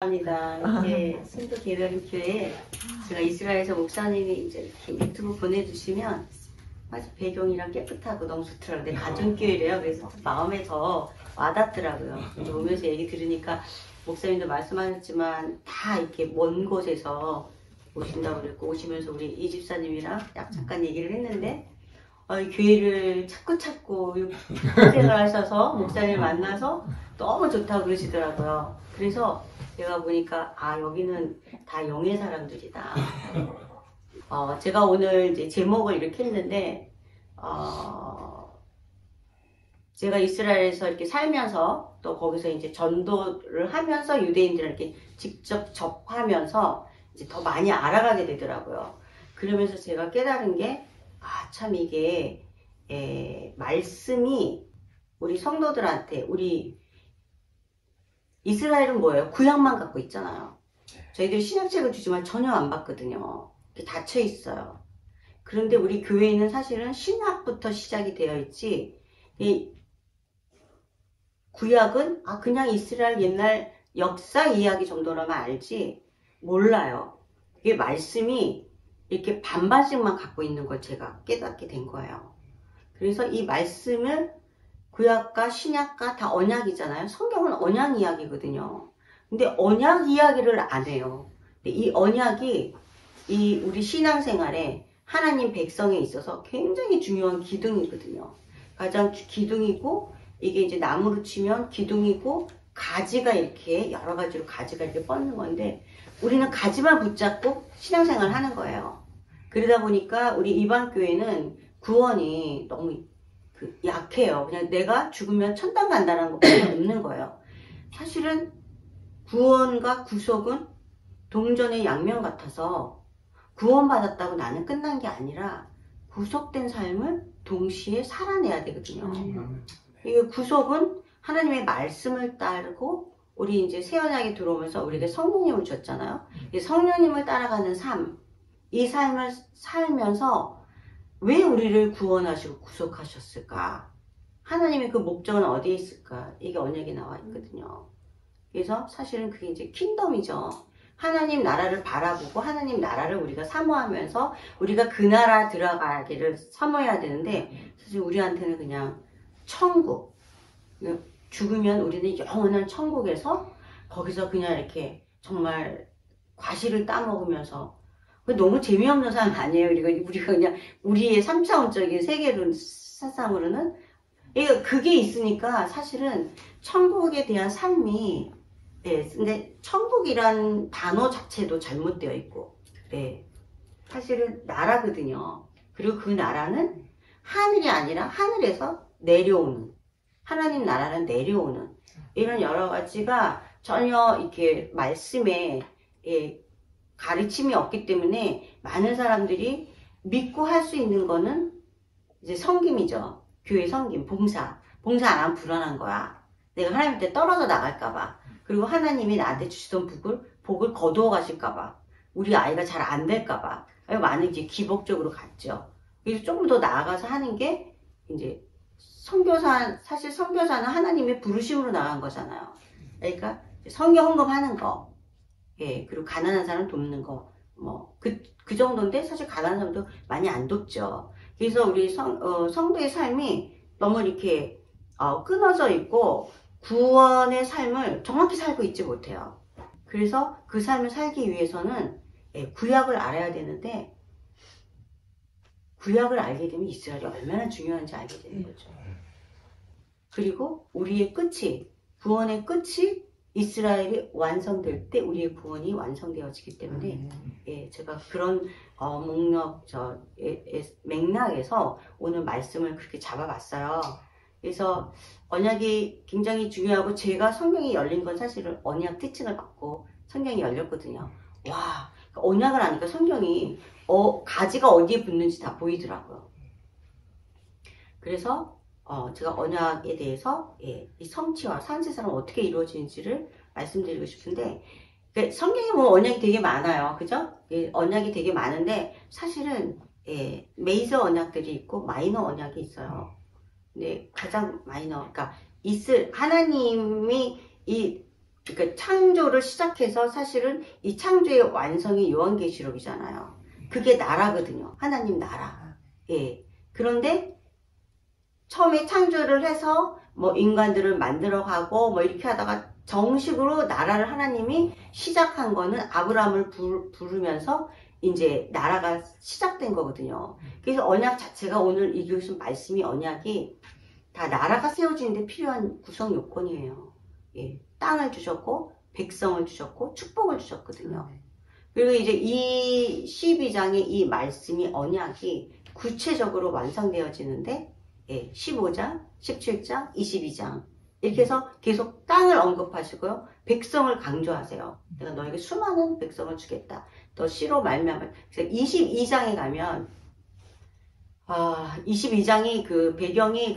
합니다. 이렇게 신도 개별 교회에 제가 이스라엘에서 목사님이 이제 이렇게 유튜브 보내주시면 아주 배경이랑 깨끗하고 너무 좋더라고요. 근데 가정교회래요. 그래서 마음에 더 와닿더라고요. 이제 오면서 얘기 들으니까 목사님도 말씀하셨지만 다 이렇게 먼 곳에서 오신다고 그랬고, 오시면서 우리 이 집사님이랑 잠깐 얘기를 했는데 이 교회를 찾고 생활 하셔서 목사님을 만나서 너무 좋다고 그러시더라고요. 그래서 제가 보니까 여기는 다 영의 사람들이다. 제가 오늘 이제 제목을 이렇게 했는데 제가 이스라엘에서 이렇게 살면서 또 거기서 이제 전도를 하면서 유대인들을 이렇게 직접 접하면서 이제 더 많이 알아가게 되더라고요. 그러면서 제가 깨달은 게 참 이게 말씀이 우리 성도들한테, 우리 이스라엘은 뭐예요? 구약만 갖고 있잖아요. 저희들 신약책을 주지만 전혀 안 받거든요. 닫혀 있어요. 그런데 우리 교회는 사실은 신약부터 시작이 되어 있지, 이 구약은 그냥 이스라엘 옛날 역사 이야기 정도로만 알지 몰라요. 그게 말씀이 이렇게 반반씩만 갖고 있는 걸 제가 깨닫게 된 거예요. 그래서 이 말씀을 구약과 신약과 다 언약이잖아요. 성경은 언약 이야기거든요. 근데 언약 이야기를 안 해요. 근데 이 언약이 우리 신앙생활에 하나님 백성에 있어서 굉장히 중요한 기둥이거든요. 가장 기둥이고, 이게 이제 나무로 치면 기둥이고, 가지가 이렇게 여러 가지로 가지가 이렇게 뻗는 건데, 우리는 가지만 붙잡고 신앙생활을 하는 거예요. 그러다 보니까 우리 이방교회는 구원이 너무 약해요. 그냥 내가 죽으면 천당 간다는 것밖에 없는 거예요. 사실은 구원과 구속은 동전의 양면 같아서 구원받았다고 나는 끝난 게 아니라 구속된 삶을 동시에 살아내야 되거든요. 이게 구속은 하나님의 말씀을 따르고, 우리 이제 새 언약에 들어오면서 우리에게 성령님을 줬잖아요. 이 성령님을 따라가는 삶, 이 삶을 살면서 왜 우리를 구원하시고 구속하셨을까? 하나님의 그 목적은 어디에 있을까? 이게 언약에 나와 있거든요. 그래서 사실은 그게 이제 킹덤이죠. 하나님 나라를 바라보고 하나님 나라를 우리가 사모하면서 우리가 그 나라 들어가기를 사모해야 되는데, 사실 우리한테는 그냥 천국, 죽으면 우리는 영원한 천국에서 거기서 그냥 이렇게 정말 과실을 따먹으면서, 너무 재미없는 삶 아니에요. 우리가 그냥 우리의 3차원적인 세계론 사상으로는 그게 있으니까 사실은 천국에 대한 삶이, 근데 천국이란 단어 자체도 잘못되어 있고, 사실은 나라거든요. 그리고 그 나라는 하늘이 아니라 하늘에서 내려오는, 하나님 나라는 내려오는, 이런 여러 가지가 전혀 이렇게 말씀에 가르침이 없기 때문에 많은 사람들이 믿고 할 수 있는 거는 이제 섬김이죠. 교회 섬김, 봉사 안 하면 불안한 거야. 내가 하나님한테 떨어져 나갈까봐, 그리고 하나님이 나한테 주시던 복을 거두어 가실까봐, 우리 아이가 잘 안 될까봐 많은 이제 기복적으로 갔죠. 그래서 조금 더 나아가서 하는 게 이제 사실 선교사는 하나님의 부르심으로 나간 거잖아요. 그러니까 선교 헌금하는 거, 그리고 가난한 사람 돕는 거, 그 정도인데, 사실 가난한 사람도 많이 안 돕죠. 그래서 우리 성도의 삶이 너무 이렇게 끊어져 있고 구원의 삶을 정확히 살고 있지 못해요. 그래서 그 삶을 살기 위해서는 구약을 알아야 되는데, 구약을 알게 되면 이스라엘이 얼마나 중요한지 알게 되는 거죠. 그리고 우리의 끝이, 구원의 끝이 이스라엘이 완성될 때 우리의 구원이 완성되어지기 때문에, 제가 그런 맥락에서 오늘 말씀을 그렇게 잡아봤어요. 그래서 언약이 굉장히 중요하고, 제가 성경이 열린 건 사실은 언약 특징을 받고 성경이 열렸거든요. 와, 언약을 아니까 성경이 가지가 어디에 붙는지 다 보이더라고요. 그래서 제가 언약에 대해서 이 성취와 산세상은 어떻게 이루어지는지를 말씀드리고 싶은데, 성경에 보면 언약이 되게 많아요. 그죠? 언약이 되게 많은데, 사실은 메이저 언약들이 있고 마이너 언약이 있어요. 근데 가장 마이너, 그러니까 하나님이 이 그러니까 창조를 시작해서 사실은 이 창조의 완성이 요한계시록이잖아요. 그게 나라거든요. 하나님 나라. 예. 그런데 처음에 창조를 해서 뭐 인간들을 만들어가고 뭐 이렇게 하다가 정식으로 나라를 하나님이 시작한 거는 아브라함을 부르면서 이제 나라가 시작된 거거든요. 그래서 언약 자체가 오늘 이 교수 말씀이 언약이 다 나라가 세워지는데 필요한 구성 요건이에요. 예. 땅을 주셨고 백성을 주셨고 축복을 주셨거든요. 그리고 이제 이 12장의 이 말씀이 언약이 구체적으로 완성되어지는데 예, 15장, 17장, 22장 이렇게 해서 계속 땅을 언급하시고요. 백성을 강조하세요. 내가 너에게 수많은 백성을 주겠다. 또 씨로 말미암아. 그래서 22장에 가면 22장이 그 배경이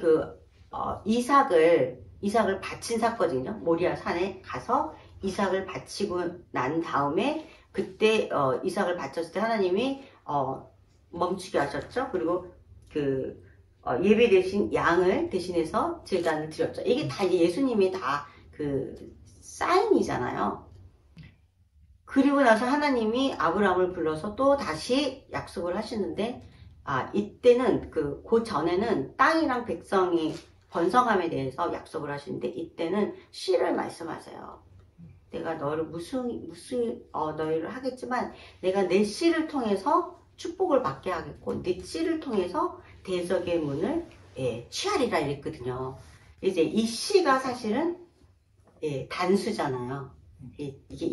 이삭을 바친 사건이거든요. 모리아 산에 가서 이삭을 바치고 난 다음에 그때 이삭을 바쳤을 때 하나님이 멈추게 하셨죠. 그리고 예배 대신 양을 대신해서 제단을 드렸죠. 이게 다 예수님이 다 사인이잖아요. 그리고 나서 하나님이 아브라함을 불러서 또 다시 약속을 하시는데 이때는 그 전에는 땅이랑 백성이 번성함에 대해서 약속을 하시는데 이때는 씨를 말씀하세요. 내가 너를 너희를 하겠지만 내가 내 씨를 통해서 축복을 받게 하겠고 내 씨를 통해서 대적의 문을 취하리라 이랬거든요. 이제 이 씨가 사실은 단수잖아요. 이게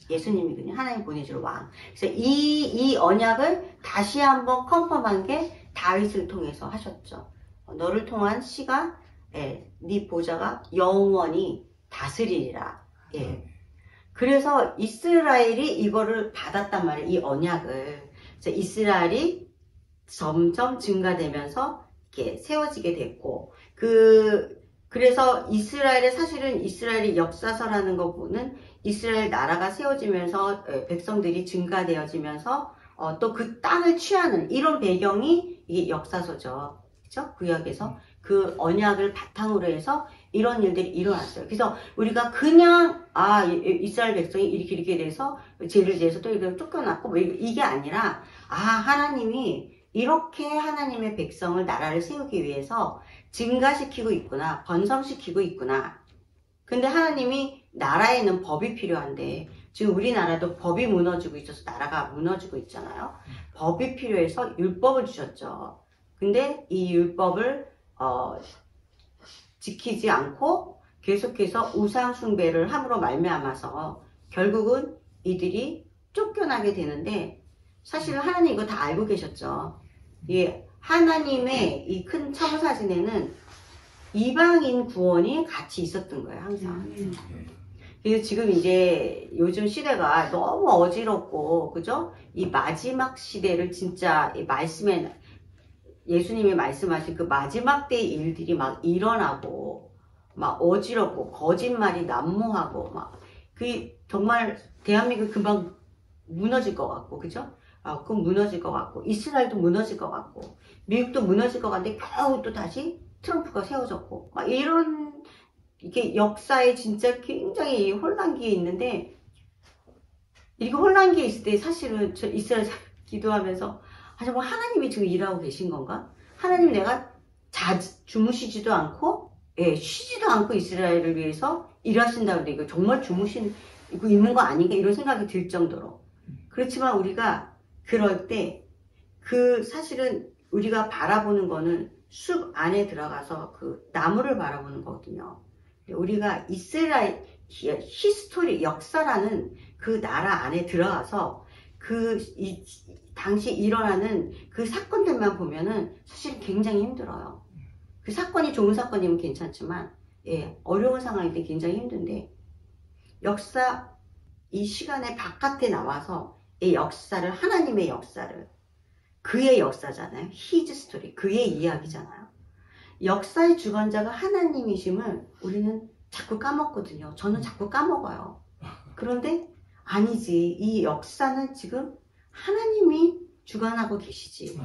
예수님이거든요. 하나님 보내줄 왕. 그래서 이 언약을 다시 한번 컨펌한 게 다윗을 통해서 하셨죠. 너를 통한 씨가 네 보좌가 영원히 다스리리라. 그래서 이스라엘이 이거를 받았단 말이에요. 이 언약을. 그래서 이스라엘이 점점 증가되면서 이렇게 세워지게 됐고 그래서 사실은 이스라엘의 역사서라는 거 보는 이스라엘 나라가 세워지면서 백성들이 증가되어지면서 또 그 땅을 취하는 이런 배경이 이게 역사서죠. 그렇죠? 구약에서 그 언약을 바탕으로 해서 이런 일들이 일어났어요. 그래서 우리가 그냥 이스라엘 백성이 이렇게 돼서 죄를 지어서 또 이렇게 쫓겨났고 뭐 이게 아니라 하나님이 이렇게 하나님의 백성을 나라를 세우기 위해서 증가시키고 있구나. 번성시키고 있구나. 근데 하나님이 나라에는 법이 필요한데 지금 우리나라도 법이 무너지고 있어서 나라가 무너지고 있잖아요. 법이 필요해서 율법을 주셨죠. 근데 이 율법을 지키지 않고 계속해서 우상 숭배를 함으로 말미암아서 결국은 이들이 쫓겨나게 되는데 사실은 하나님 이거 다 알고 계셨죠. 하나님의 이 큰 청사진에는 이방인 구원이 같이 있었던 거예요, 항상. 그래서 지금 이제 요즘 시대가 너무 어지럽고, 그죠? 이 마지막 시대를 진짜 이 말씀에, 예수님이 말씀하신 그 마지막 때의 일들이 막 일어나고, 막 어지럽고, 거짓말이 난무하고, 정말 대한민국 금방 무너질 것 같고, 그죠? 그럼 무너질 것 같고, 이스라엘도 무너질 것 같고, 미국도 무너질 것 같은데 겨우 또 다시 트럼프가 세워졌고, 이게 역사에 진짜 굉장히 혼란기에 있는데, 이렇게 혼란기에 있을 때 사실은 저 이스라엘 기도하면서, 정말 하나님이 지금 일하고 계신 건가? 하나님 내가 주무시지도 않고, 쉬지도 않고 이스라엘을 위해서 일하신다는데, 이거 정말 주무시고 있는 거 아닌가? 이런 생각이 들 정도로. 그렇지만 우리가 그럴 때, 사실은 우리가 바라보는 거는 숲 안에 들어가서 그 나무를 바라보는 거거든요. 우리가 이스라엘 히스토리, 역사라는 그 나라 안에 들어가서 당시 일어나는 그 사건들만 보면은 사실 굉장히 힘들어요. 그 사건이 좋은 사건이면 괜찮지만, 어려운 상황일 때 굉장히 힘든데, 이 시간의 바깥에 나와서 이 역사를, 하나님의 역사를, 그의 역사잖아요. His story, 그의 이야기잖아요. 역사의 주관자가 하나님이심을 우리는 자꾸 까먹거든요. 저는 자꾸 까먹어요. 그런데 아니지. 이 역사는 지금 하나님이 주관하고 계시지.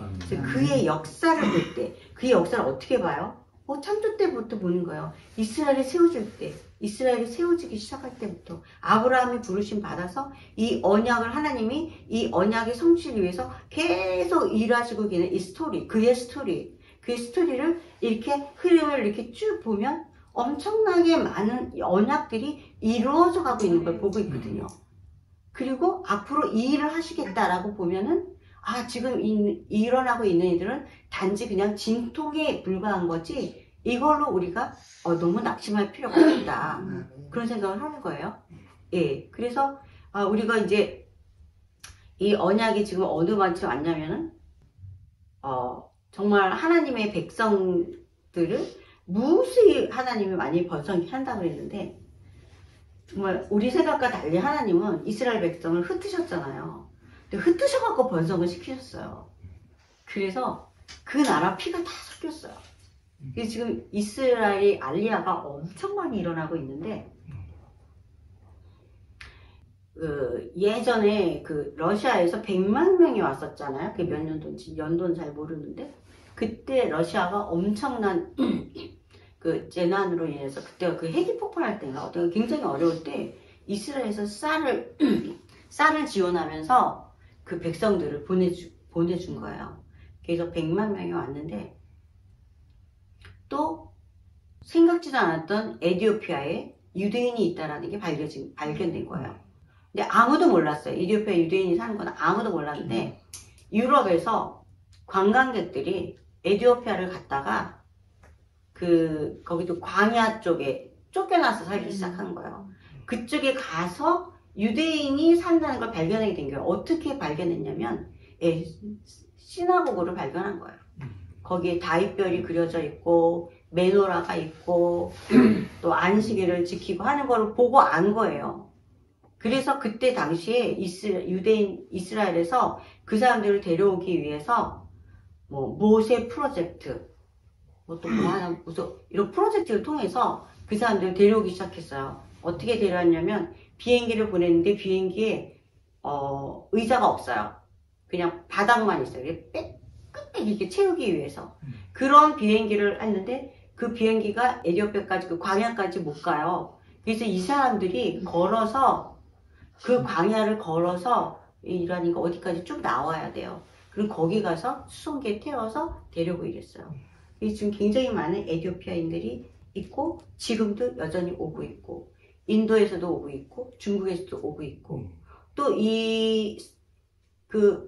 그의 역사를 볼 때, 그의 역사를 어떻게 봐요? 창조 때부터 보는 거예요. 이스라엘이 세워질 때, 이스라엘이 세워지기 시작할 때부터 아브라함이 부르심 받아서 이 언약을 하나님이 이 언약의 성취를 위해서 계속 일하시고 계는 이 스토리, 그의 스토리를 이렇게 흐름을 이렇게 쭉 보면 엄청나게 많은 언약들이 이루어져 가고 있는 걸 보고 있거든요. 그리고 앞으로 이 일을 하시겠다라고 보면은 지금 일어나고 있는 일들은 단지 그냥 진통에 불과한 거지 이걸로 우리가 너무 낙심할 필요가 없다. 그런 생각을 하는 거예요. 예. 그래서 우리가 이제 이 언약이 지금 어느 만큼 왔냐면은 정말 하나님의 백성들을 무수히 하나님이 많이 번성케 한다고 했는데 정말 우리 생각과 달리 하나님은 이스라엘 백성을 흩으셨잖아요. 근데 흩으셔갖고 번성을 시키셨어요. 그래서 그 나라 피가 다 섞였어요. 그래서 지금 이스라엘이 알리야가 엄청 많이 일어나고 있는데 예전에 러시아에서 100만 명이 왔었잖아요. 그게 몇 년도인지 연도는 잘 모르는데 그때 러시아가 엄청난 재난으로 인해서 그때가 핵이 폭발할 때인가 어떤 굉장히 어려울 때 이스라엘에서 쌀을 지원하면서 그 백성들을 보내준 거예요. 그래서 100만 명이 왔는데 또 생각지도 않았던 에티오피아에 유대인이 있다라는 게 발견된 거예요. 근데 아무도 몰랐어요. 에티오피아 유대인이 사는 건 아무도 몰랐는데 유럽에서 관광객들이 에티오피아를 갔다가 거기도 광야 쪽에 쫓겨나서 살기 시작한 거예요. 그쪽에 가서 유대인이 산다는 걸 발견하게 된 거예요. 어떻게 발견했냐면 시나고그를 발견한 거예요. 거기에 다윗별이 그려져 있고 메노라가 있고 또 안식일을 지키고 하는 걸 보고 안 거예요. 그래서 그때 당시에 이스라엘에서 그 사람들을 데려오기 위해서 모세 프로젝트 이런 프로젝트를 통해서 그 사람들을 데려오기 시작했어요. 어떻게 데려왔냐면 비행기를 보냈는데 비행기에 의자가 없어요. 그냥 바닥만 있어요. 끝에 이렇게 채우기 위해서 그런 비행기를 했는데 그 비행기가 에티오피아까지 광야까지 못 가요. 그래서 이 사람들이 걸어서 그 광야를 걸어서 일하니까 어디까지 쭉 나와야 돼요. 그리고 거기 가서 수송기에 태워서 데려오고 이랬어요. 지금 굉장히 많은 에티오피아인들이 있고 지금도 여전히 오고 있고 인도에서도 오고 있고 중국에서도 오고 있고 또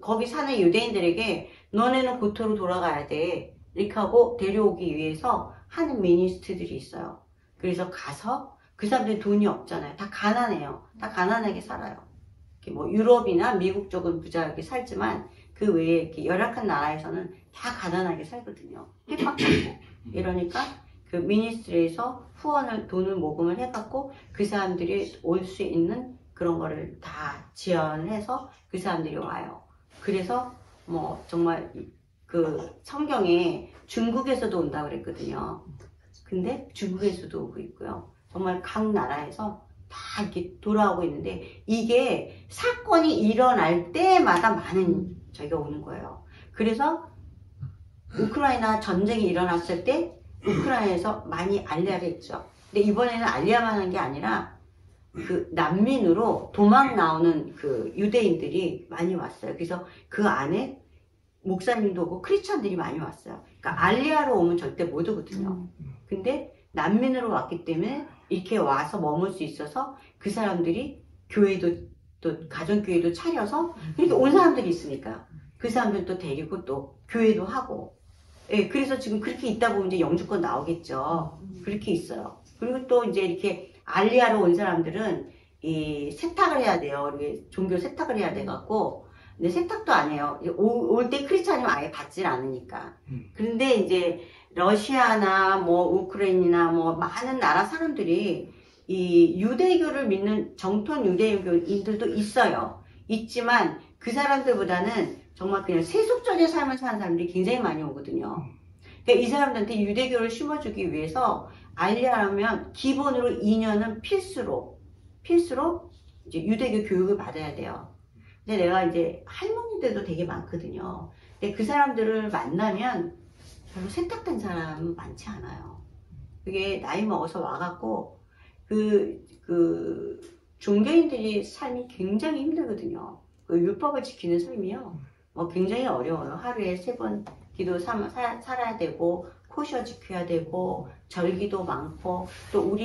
거기 사는 유대인들에게 너네는 고토로 돌아가야 돼 이렇게 하고 데려오기 위해서 하는 미니스트들이 있어요. 그래서 가서 그 사람들이 돈이 없잖아요. 다 가난해요. 다 가난하게 살아요. 유럽이나 미국 쪽은 부자하게 살지만 그 외에 이렇게 열악한 나라에서는 다 가난하게 살거든요. 핍박받고 이러니까 그 미니스트리에서 돈을 모금을 해갖고 그 사람들이 올 수 있는 그런 거를 다 지원해서 그 사람들이 와요. 그래서 정말 성경에 중국에서도 온다고 그랬거든요. 근데 중국에서도 오고 있고요. 정말 각 나라에서 다 이렇게 돌아오고 있는데 이게 사건이 일어날 때마다 많은 저희가 오는 거예요. 그래서 우크라이나 전쟁이 일어났을 때 우크라이나에서 많이 알리야를 했죠. 근데 이번에는 알리야만 한 게 아니라 난민으로 도망 나오는 유대인들이 많이 왔어요. 그래서 그 안에 목사님도 오고 크리스찬들이 많이 왔어요. 그러니까 알리야로 오면 절대 못 오거든요. 근데 난민으로 왔기 때문에 이렇게 와서 머물 수 있어서 그 사람들이 교회도 또 가정교회도 차려서 이렇게 온 사람들이 있으니까 그 사람들도 데리고 또 교회도 하고 그래서 지금 그렇게 있다 보면 이제 영주권 나오겠죠. 그렇게 있어요. 그리고 또 이제 이렇게 알리야로 온 사람들은 세탁을 해야 돼요. 이렇게 종교 세탁을 해야 돼갖고 근데 세탁도 안 해요. 올 때 크리스찬이면 아예 받질 않으니까. 그런데 이제 러시아나 우크라이나나 많은 나라 사람들이 이 유대교를 믿는 정통 유대교인들도 있어요. 있지만 그 사람들보다는 정말 그냥 세속적인 삶을 사는 사람들이 굉장히 많이 오거든요. 그러니까 이 사람들한테 유대교를 심어주기 위해서 알리야라면 기본으로 2년은 필수로 이제 유대교 교육을 받아야 돼요. 근데 내가 이제 할머니들도 되게 많거든요. 근데 그 사람들을 만나면 별로 세탁된 사람은 많지 않아요. 그게 나이 먹어서 와갖고 종교인들이 삶이 굉장히 힘들거든요. 그 율법을 지키는 삶이요. 굉장히 어려워요. 하루에 3번 기도 살아야 되고, 코셔 지켜야 되고, 절기도 많고, 또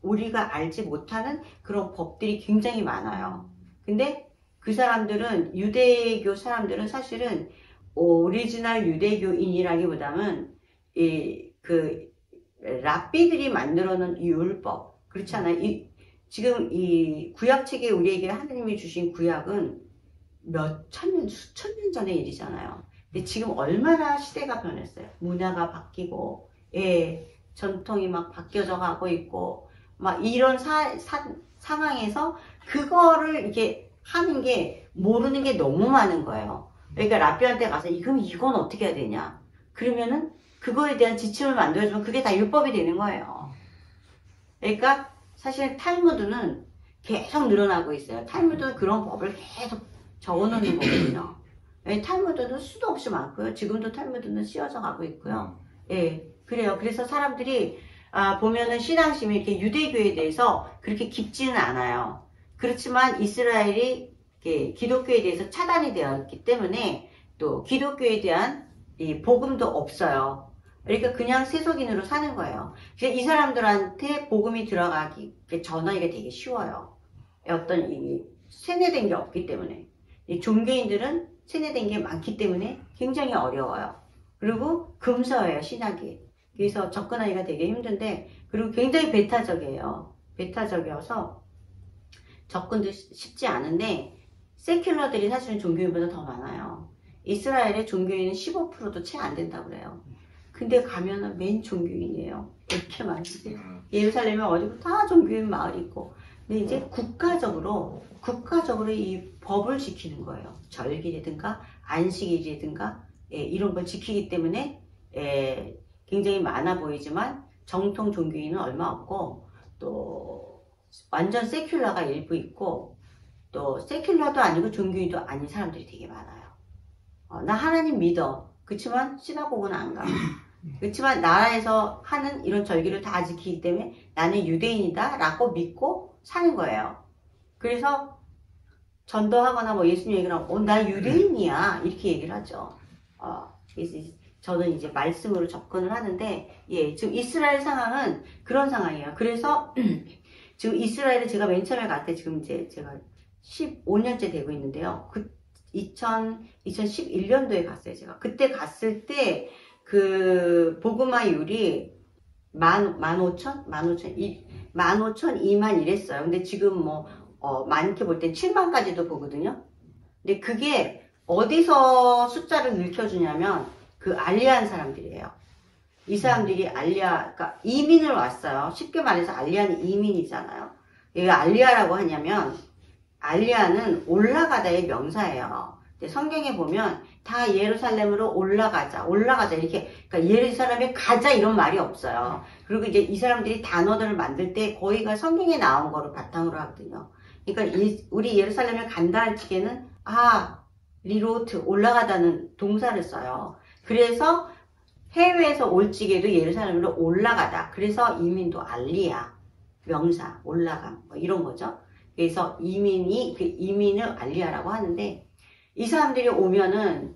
우리가 알지 못하는 그런 법들이 굉장히 많아요. 근데 그 사람들은, 유대교 사람들은 사실은 오리지널 유대교인이라기보다는 랍비들이 만들어 놓은 이 율법, 그렇잖아요. 지금 이 구약책에 우리에게 하나님이 주신 구약은 몇 천 년, 수천 년 전의 일이잖아요. 근데 지금 얼마나 시대가 변했어요. 문화가 바뀌고, 전통이 막 바뀌어져 가고 있고, 막 이런 상황에서 그거를 이렇게 하는 게, 모르는 게 너무 많은 거예요. 그러니까 랍비한테 가서, 그럼 이건 어떻게 해야 되냐? 그러면은 그거에 대한 지침을 만들어주면 그게 다 율법이 되는 거예요. 그러니까 사실 탈무드는 계속 늘어나고 있어요. 탈무드는 그런 법을 계속 적어놓는 거거든요. 탈무드는 수도 없이 많고요. 지금도 탈무드는 씌워져 가고 있고요. 그래요. 그래서 사람들이 보면은 신앙심이 이렇게 유대교에 대해서 그렇게 깊지는 않아요. 그렇지만 이스라엘이 기독교에 대해서 차단이 되었기 때문에 또 기독교에 대한 이 복음도 없어요. 그러니까 그냥 세속인으로 사는 거예요. 그래서 이 사람들한테 복음이 들어가기, 전하기가 되게 쉬워요. 어떤 세뇌된 게 없기 때문에. 이 종교인들은 세뇌된 게 많기 때문에 굉장히 어려워요. 그리고 금서예요, 신학이. 그래서 접근하기가 되게 힘든데, 그리고 굉장히 배타적이에요. 배타적이어서 접근도 쉽지 않은데, 세큘러들이 사실은 종교인보다 더 많아요. 이스라엘의 종교인은 15%도 채 안 된다고 그래요. 근데 가면은 맨 종교인이에요. 이렇게 많은데. 예루살렘에 어디고 다 종교인 마을이 있고. 근데 이제 국가적으로 이 법을 지키는 거예요. 절기라든가 안식일이라든가 이런 걸 지키기 때문에 굉장히 많아 보이지만 정통 종교인은 얼마 없고, 또 완전 세큘러가 일부 있고, 또 세큘러도 아니고 종교인도 아닌 사람들이 되게 많아요. 나 하나님 믿어. 그렇지만 시나고그는 안 가. 그렇지만 나라에서 하는 이런 절기를 다 지키기 때문에 나는 유대인이다 라고 믿고 사는 거예요. 그래서 전도하거나 뭐 예수님 얘기를 하면 나 유대인이야 이렇게 얘기를 하죠. 그래서 저는 이제 말씀으로 접근을 하는데, 지금 이스라엘 상황은 그런 상황이에요. 그래서 지금 이스라엘에 제가 맨 처음에 갈 때, 지금 이제 제가 15년째 되고 있는데요. 2011년도에 갔어요, 제가. 그때 갔을 때, 복음화율이 15,000, 2만 이랬어요. 근데 지금 많게 볼 땐 7만까지도 보거든요. 근데 그게 어디서 숫자를 읽혀주냐면, 알리안 사람들이에요. 이 사람들이 그러니까 이민을 왔어요. 쉽게 말해서 알리아는 이민이잖아요. 왜 알리아라고 하냐면, 알리아는 올라가다의 명사예요. 성경에 보면 다 예루살렘으로 올라가자 이렇게, 그러니까 예루살렘에 가자 이런 말이 없어요. 그리고 이제 이 사람들이 단어들을 만들 때 거의가 성경에 나온 거를 바탕으로 하거든요. 그러니까 우리 예루살렘에 간다 할 적에는 리로트 올라가다는 동사를 써요. 그래서 해외에서 올 적에도 예루살렘으로 올라가다. 그래서 이민도 알리아 명사 올라감 이런 거죠. 그래서 이민을 알리아라고 하는데, 이 사람들이 오면은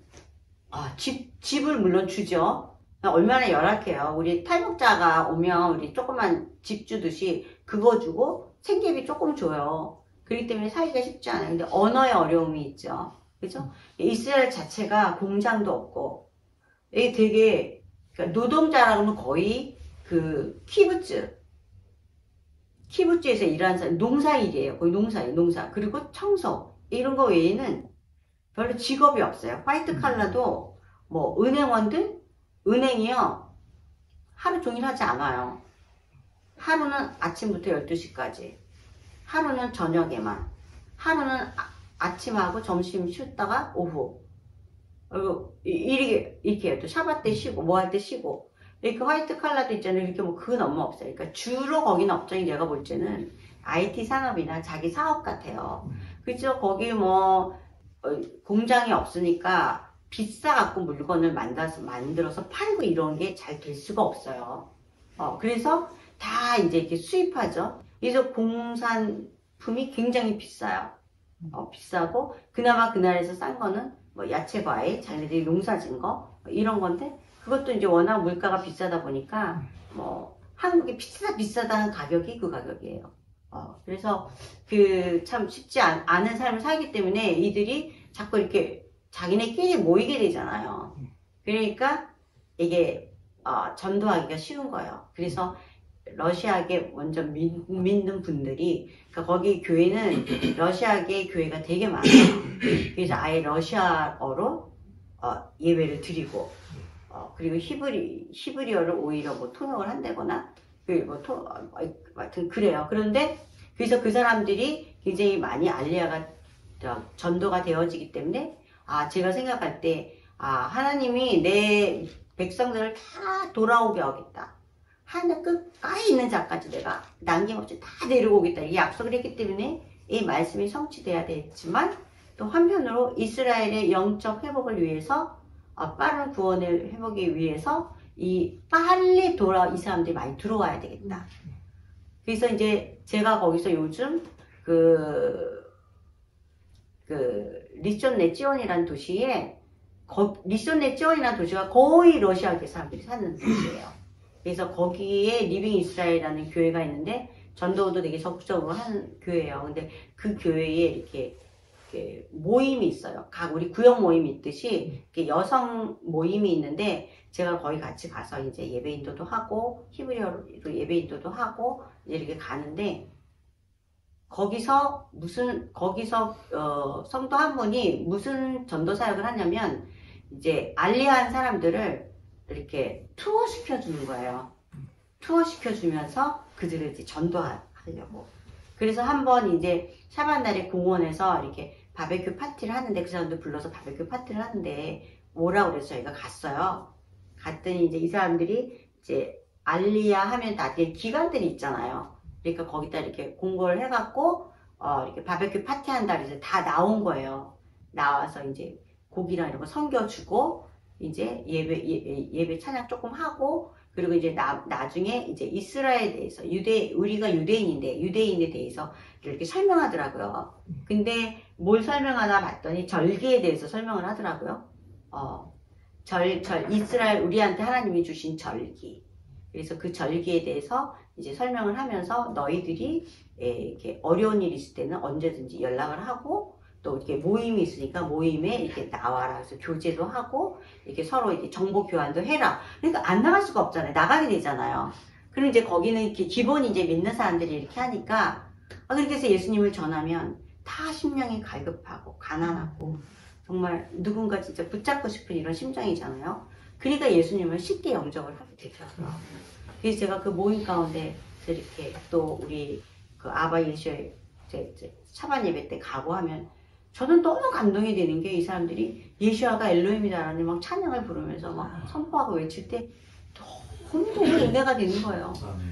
집을 물론 주죠. 얼마나 열악해요. 우리 탈북자가 오면 우리 조그만 집 주듯이 그거 주고 생계비 조금 줘요. 그렇기 때문에 살기가 쉽지 않아요. 근데 언어의 어려움이 있죠. 그죠? 이스라엘 자체가 공장도 없고, 이게 되게, 그러니까 노동자라고는 거의 키부츠에서 일하는 사람, 농사일이에요. 거의 농사. 그리고 청소. 이런 거 외에는 별로 직업이 없어요. 화이트 칼라도 은행이요. 하루 종일 하지 않아요. 하루는 아침부터 12시까지. 하루는 저녁에만. 하루는 아침하고 점심 쉬었다가 오후. 그리고 이렇게 해요. 또 샤bat 때 쉬고, 뭐 할 때 쉬고. 이렇게 화이트 칼라도 있잖아요. 이렇게 그건 업무 없어요. 그러니까 주로 거기는 업종이 내가 볼 때는 IT 산업이나 자기 사업 같아요. 그죠? 거기 공장이 없으니까 비싸갖고 물건을 만들어서 팔고 이런 게 잘 될 수가 없어요. 그래서 다 이제 이렇게 수입하죠. 그래서 공산품이 굉장히 비싸요. 비싸고 그나마 그 나라에서 싼 거는 뭐 야채, 과일, 자기네들이 농사진 거 이런 건데 그것도 이제 워낙 물가가 비싸다 보니까 뭐 한국이 비싸다는 가격이 그 가격이에요. 그래서 그 참 쉽지 않은 삶을 살기 때문에 이들이 자꾸 이렇게 자기네끼리 모이게 되잖아요. 그러니까 이게 전도하기가 쉬운 거예요. 그래서 러시아계 먼저 믿는 분들이, 그러니까 거기 교회는 러시아계 교회가 되게 많아요. 그래서 아예 러시아어로 예배를 드리고, 그리고 히브리어를 오히려 뭐 통역을 한다거나, 하여튼 그래요. 그런데 그래서 그 사람들이 굉장히 많이 알리아가 전도가 되어지기 때문에 제가 생각할 때 하나님이 내 백성들을 다 돌아오게 하겠다. 하늘 끝까지 있는 자까지 내가 남김없이 다 데리고 오겠다. 이 약속을 했기 때문에 이 말씀이 성취돼야 되지만 또 한편으로 이스라엘의 영적 회복을 위해서 빠른 구원을 회복하기 위해서 빨리 이 사람들이 많이 들어와야 되겠다. 그래서 이제 제가 거기서 요즘 리숀네찌온이라는 도시에 리숀네찌온이라는 도시가 거의 러시아계 사람들이 사는 도시예요. 그래서 거기에 리빙 이스라엘이라는 교회가 있는데 전도도 되게 적극적으로 하는 교회예요. 근데 그 교회에 이렇게 모임이 있어요. 각 우리 구역 모임이 있듯이 여성 모임이 있는데 제가 거기 같이 가서 이제 예배 인도도 하고 히브리어로 예배 인도도 하고 이렇게 가는데 거기서 성도 한 분이 무슨 전도 사역을 하냐면 이제 알리아한 사람들을 이렇게 투어 시켜주는 거예요. 투어 시켜주면서 그들을 이제 전도하려고. 그래서 한번 이제 샤반 날에 공원에서 이렇게 바베큐 파티를 하는데 그 사람들 불러서 바베큐 파티를 하는데 오라고 그래서 저희가 갔어요. 갔더니 이제 이 사람들이 이제 알리아 하면 다 기관들이 있잖아요. 그러니까 거기다 이렇게 공고를 해갖고 이렇게 바베큐 파티 한다 그래서 다 나온 거예요. 나와서 이제 고기랑 이런 거 섬겨주고 이제 예배 찬양 조금 하고 그리고 이제 나중에 이제 이스라엘에 대해서 우리가 유대인에 대해서 이렇게 설명하더라고요. 근데 뭘 설명하나 봤더니 절기에 대해서 설명을 하더라고요. 이스라엘 우리한테 하나님이 주신 절기. 그래서 그 절기에 대해서 이제 설명을 하면서 너희들이 이렇게 어려운 일 있을 때는 언제든지 연락을 하고 또 이렇게 모임이 있으니까 모임에 이렇게 나와라. 그래서 교제도 하고 이렇게 서로 이제 정보 교환도 해라. 그러니까 안 나갈 수가 없잖아요. 나가게 되잖아요. 그리고 이제 거기는 이렇게 기본 이제 믿는 사람들이 이렇게 하니까 그렇게 해서 예수님을 전하면 다 심령이 갈급하고 가난하고 정말 누군가 진짜 붙잡고 싶은 이런 심정이잖아요. 그러니까 예수님을 쉽게 영접을 하게 되더라고요. 그래서 제가 그 모임 가운데 이렇게 또 우리 그 아바 예수의 차반 예배 때 가고 하면 저는 너무 감동이 되는 게 이 사람들이 예수아가 엘로힘이다라는 막 찬양을 부르면서 막 선포하고 외칠 때 너무 은혜가 되는 거예요.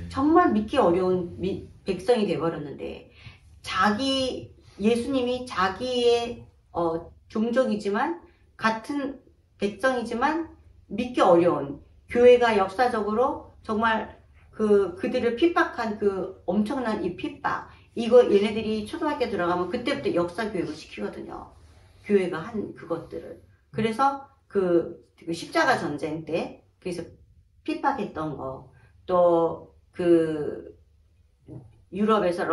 정말 믿기 어려운 백성이 돼버렸는데 예수님이 자기의 종족이지만 같은 백성이지만 믿기 어려운 교회가 역사적으로 정말 그들을 핍박한 그 엄청난 이 핍박 이거 얘네들이 초등학교 들어가면 그때부터 역사 교육을 시키거든요. 교회가 한 그것들을. 그래서 그 십자가 전쟁 때 그래서 핍박했던 거 또 그 유럽에서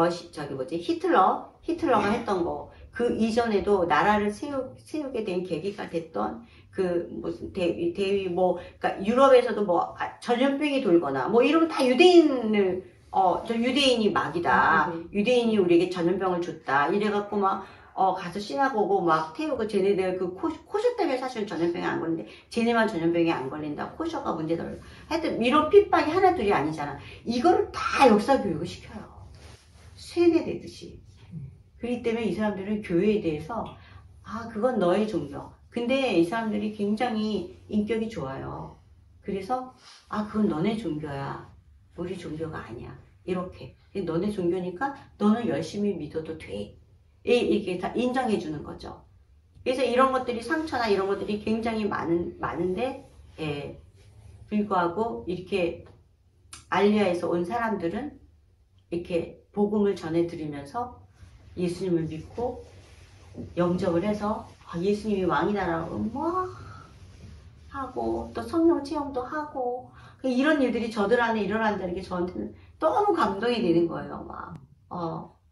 히틀러가 했던 거 그 이전에도 나라를 세우게 된 계기가 됐던 그 무슨 대위 그러니까 유럽에서도 전염병이 돌거나 이러면 다 유대인을 저 유대인이 막이다. 유대인이 우리에게 전염병을 줬다. 이래갖고 가서 시나고고 태우고 쟤네들 그 코쇼 때문에 사실은 전염병이 안 걸리는데 쟤네만 전염병이 안 걸린다. 코쇼가 문제다. 하여튼 이런 핍박이 하나 둘이 아니잖아. 이거를 다 역사 교육을 시켜요. 세뇌되듯이. 그렇기 때문에 이 사람들은 교회에 대해서 그건 너의 종교. 근데 이 사람들이 굉장히 인격이 좋아요. 그래서 그건 너네 종교야. 우리 종교가 아니야. 이렇게. 너네 종교니까 너는 열심히 믿어도 돼. 이렇게 다 인정해 주는 거죠. 그래서 이런 것들이 상처나 이런 것들이 굉장히 많은데 불구하고 이렇게 알리아에서 온 사람들은 이렇게 복음을 전해드리면서 예수님을 믿고 영접을 해서 예수님이 왕이다라고 막 하고 또 성령 체험도 하고 이런 일들이 저들 안에 일어난다는 게 저한테는 너무 감동이 되는 거예요.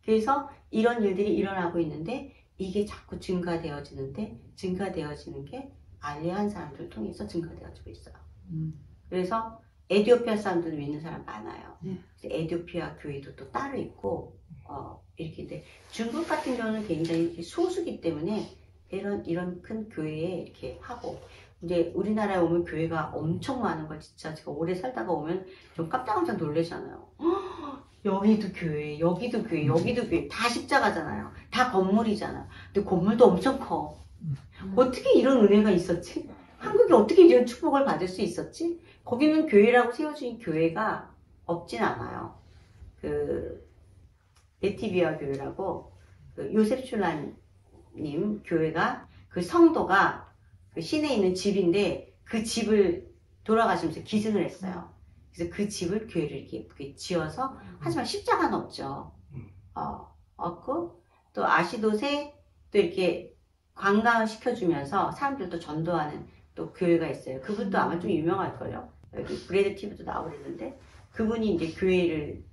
그래서 이런 일들이 일어나고 있는데 이게 자꾸 증가되어지는 게 알리아 한 사람들을 통해서 증가되어지고 있어요. 그래서 에티오피아 사람들 믿는 사람 많아요. 에티오피아 교회도 또 따로 있고 이렇게 중국 같은 경우는 굉장히 소수기 때문에 이런 큰 교회에 이렇게 하고 이제 우리나라에 오면 교회가 엄청 많은 걸 진짜 제가 오래 살다가 오면 좀 깜짝깜짝 놀라잖아요. 여기도 교회, 여기도 교회, 여기도 교회 다 십자가잖아요. 다 건물이잖아요. 근데 건물도 엄청 커. 어떻게 이런 은혜가 있었지? 한국이 어떻게 이런 축복을 받을 수 있었지? 거기는 교회라고 세워진 교회가 없진 않아요. 에티비아 교회라고 요셉슐라님 교회가 성도가 시내에 있는 집인데 그 집을 돌아가시면서 기증을 했어요. 그래서 그 집을 교회를 이렇게 예쁘게 지어서 하지만 십자가는 없죠. 없고 또 아시도세 또 이렇게 관광을 시켜주면서 사람들도 전도하는 또 교회가 있어요. 그분도 아마 좀 유명할걸요. 여기 브레드 TV도 나오는데 그분이 이제 교회를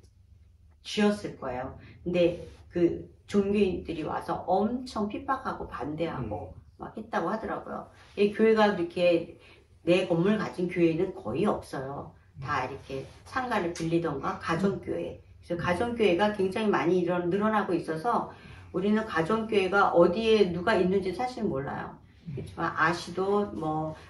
지었을 거예요. 근데 그 종교인들이 와서 엄청 핍박하고 반대하고 막 했다고 하더라고요. 이 교회가 그렇게 내 건물 가진 교회는 거의 없어요. 다 이렇게 상가를 빌리던가 가정교회. 그래서 가정교회가 굉장히 많이 늘어나고 있어서 우리는 가정교회가 어디에 누가 있는지 사실 몰라요. 그렇지만 아시도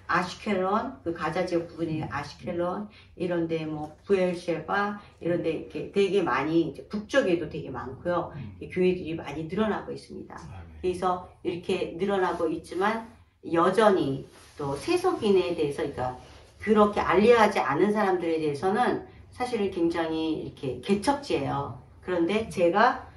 아시켈론 그 가자 지역 부분이 아시켈론 이런데 부엘셰바 이런데 이렇게 되게 많이 이제 북쪽에도 되게 많고요. 교회들이 많이 늘어나고 있습니다. 그래서 이렇게 늘어나고 있지만 여전히 또 세속인에 대해서 그러니까 그렇게 알리하지 않은 사람들에 대해서는 사실은 굉장히 이렇게 개척지예요. 그런데 제가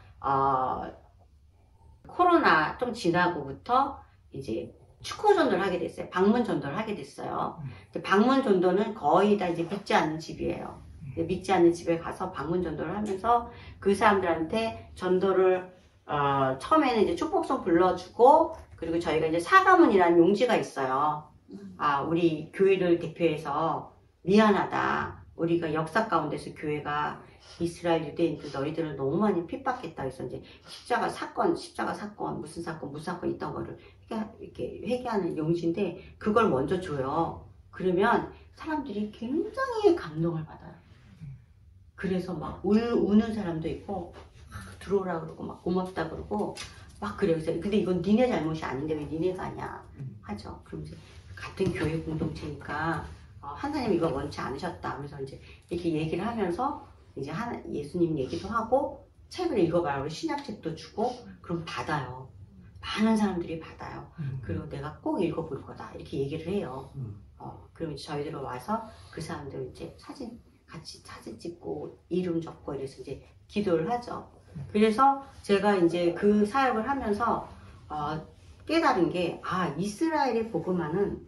코로나 좀 지나고부터 이제 축구 전도를 하게 됐어요. 방문 전도를 하게 됐어요. 방문 전도는 거의 다 이제 믿지 않는 집이에요. 믿지 않는 집에 가서 방문 전도를 하면서 그 사람들한테 전도를 처음에는 이제 축복성 불러주고 그리고 저희가 이제 사과문이라는 용지가 있어요. 우리 교회를 대표해서 미안하다. 우리가 역사 가운데서 교회가 이스라엘 유대인들 너희들을 너무 많이 핍박했다. 그래서 이제 십자가 사건, 무슨 사건 있던 거를 이렇게 회개하는 용지인데 그걸 먼저 줘요. 그러면 사람들이 굉장히 감동을 받아요. 그래서 막 우는 사람도 있고 들어오라 그러고 막 고맙다 그러고 막 그래요. 그래서 근데 이건 니네 잘못이 아닌데 왜 니네가 하냐 하죠. 그럼 이제 같은 교회 공동체니까 하나님 이거 원치 않으셨다 하면서 이제 이렇게 얘기를 하면서 이제 예수님 얘기도 하고 책을 읽어봐요. 신약책도 주고 그럼 받아요. 많은 사람들이 받아요. 그리고 내가 꼭 읽어볼 거다 이렇게 얘기를 해요. 그럼 이제 저희들 와서 그 사람들 이제 같이 사진 찍고 이름 적고 이래서 이제 기도를 하죠. 그래서 제가 이제 그 사역을 하면서 깨달은 게 이스라엘의 복음화는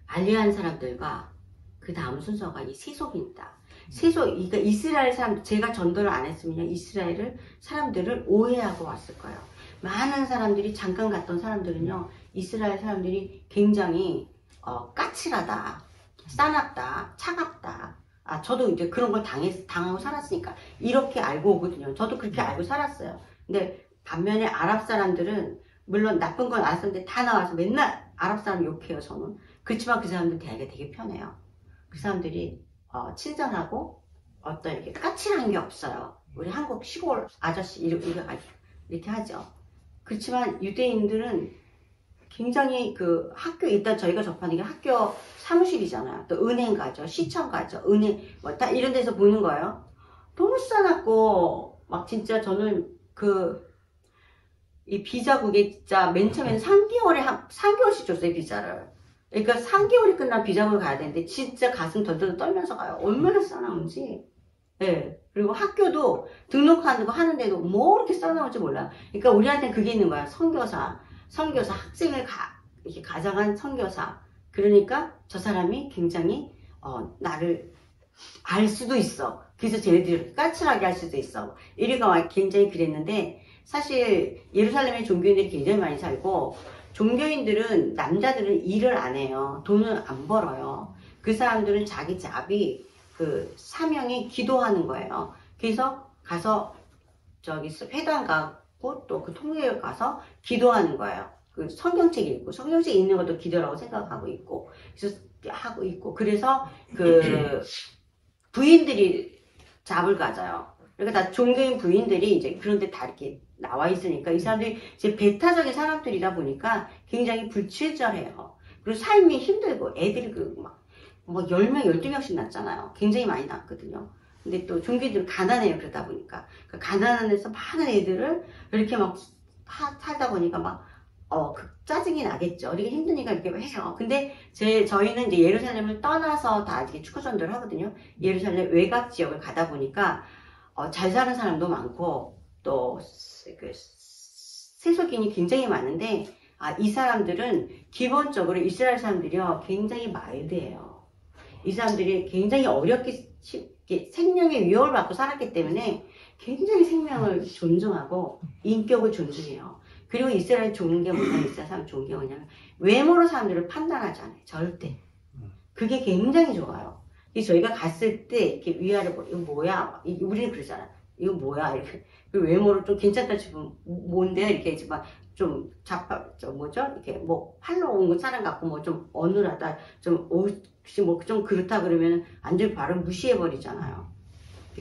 알리한 사람들과 그 다음 순서가 이 세속입니다. 그러니까 이스라엘 사람, 제가 전도를 안 했으면 이스라엘을 사람들을 오해하고 왔을 거예요. 많은 사람들이 잠깐 갔던 사람들은요, 이스라엘 사람들이 굉장히 까칠하다, 싸납다, 차갑다. 저도 이제 그런 걸 당하고 살았으니까 이렇게 알고 오거든요. 저도 그렇게 알고 살았어요. 근데 반면에 아랍 사람들은 물론 나쁜 건 알았었는데 다 나와서 맨날 아랍 사람 욕해요. 저는. 그렇지만 그 사람들 대하기가 되게 편해요. 그 사람들이 친절하고 어떤 이렇게 까칠한 게 없어요. 우리 한국 시골 아저씨 이렇게 하죠. 그렇지만 유대인들은 굉장히 그 학교 일단 저희가 접하는 게 학교 사무실이잖아요. 또 은행 가죠, 시청 가죠, 은행 다 이런 데서 보는 거예요. 너무 싸놨고 막 진짜 저는 이 비자 그게 진짜 맨 처음에는 3개월씩 줬어요 비자를. 그러니까 3개월이 끝난 비자국을 가야 되는데 진짜 가슴 덜덜 떨면서 가요. 얼마나 싸나운지. 네. 그리고 학교도 등록하는 거 하는데도 뭐 이렇게 싸나운지 몰라요. 그러니까 우리한테는 그게 있는 거야. 선교사 학생을 이렇게 가장한 선교사. 그러니까 저 사람이 굉장히 나를 알 수도 있어. 그래서 쟤네들이 까칠하게 할 수도 있어. 이리가 굉장히 그랬는데, 사실 예루살렘에 종교인들이 굉장히 많이 살고, 종교인들은, 남자들은 일을 안 해요. 돈을 안 벌어요. 그 사람들은 자기 잡이 그 사명이 기도하는 거예요. 그래서 가서 저기 회당 가고 또 그 통일교회 가서 기도하는 거예요. 그 성경책 읽고, 성경책 읽는 것도 기도라고 생각하고 있고, 그래서 하고 있고, 그래서 그 부인들이 잡을 가져요. 그러니까 다 종교인 부인들이 이제 그런데 다 이렇게 나와 있으니까 이 사람들이 이제 배타적인 사람들이다 보니까 굉장히 불친절해요. 그리고 삶이 힘들고 애들이 뭐 10명, 12명씩 낳잖아요. 굉장히 많이 낳거든요. 근데 또 종교인들은 가난해요. 그러다 보니까. 그 가난한 데서 많은 애들을 이렇게 막 살다 보니까 짜증이 나겠죠. 우리가 힘드니까 이렇게 해요. 근데 저희는 이제 예루살렘을 떠나서 다 이렇게 축구 전도를 하거든요. 예루살렘 외곽 지역을 가다 보니까, 잘 사는 사람도 많고, 또, 세속인이 굉장히 많은데, 이 사람들은 기본적으로 이스라엘 사람들이요, 굉장히 마일드해요. 이 사람들이 굉장히 어렵게 생명의 위협을 받고 살았기 때문에 굉장히 생명을 존중하고 인격을 존중해요. 그리고 이스라엘 좋은 게 뭐냐, 이스라엘 사람 좋은 게 뭐냐면 외모로 사람들을 판단하지 않아요. 절대. 그게 굉장히 좋아요. 저희가 갔을 때 이렇게 위아래 이거 뭐야? 우리는 그러잖아. 이거 뭐야? 이렇게 외모를 좀 괜찮다 싶으면 뭔데? 이렇게 좀 이렇게 뭐 팔로 온 사람 같고 뭐 좀 어눌하다, 좀 옷이 뭐 좀 그렇다 그러면 완전히 바로 무시해버리잖아요.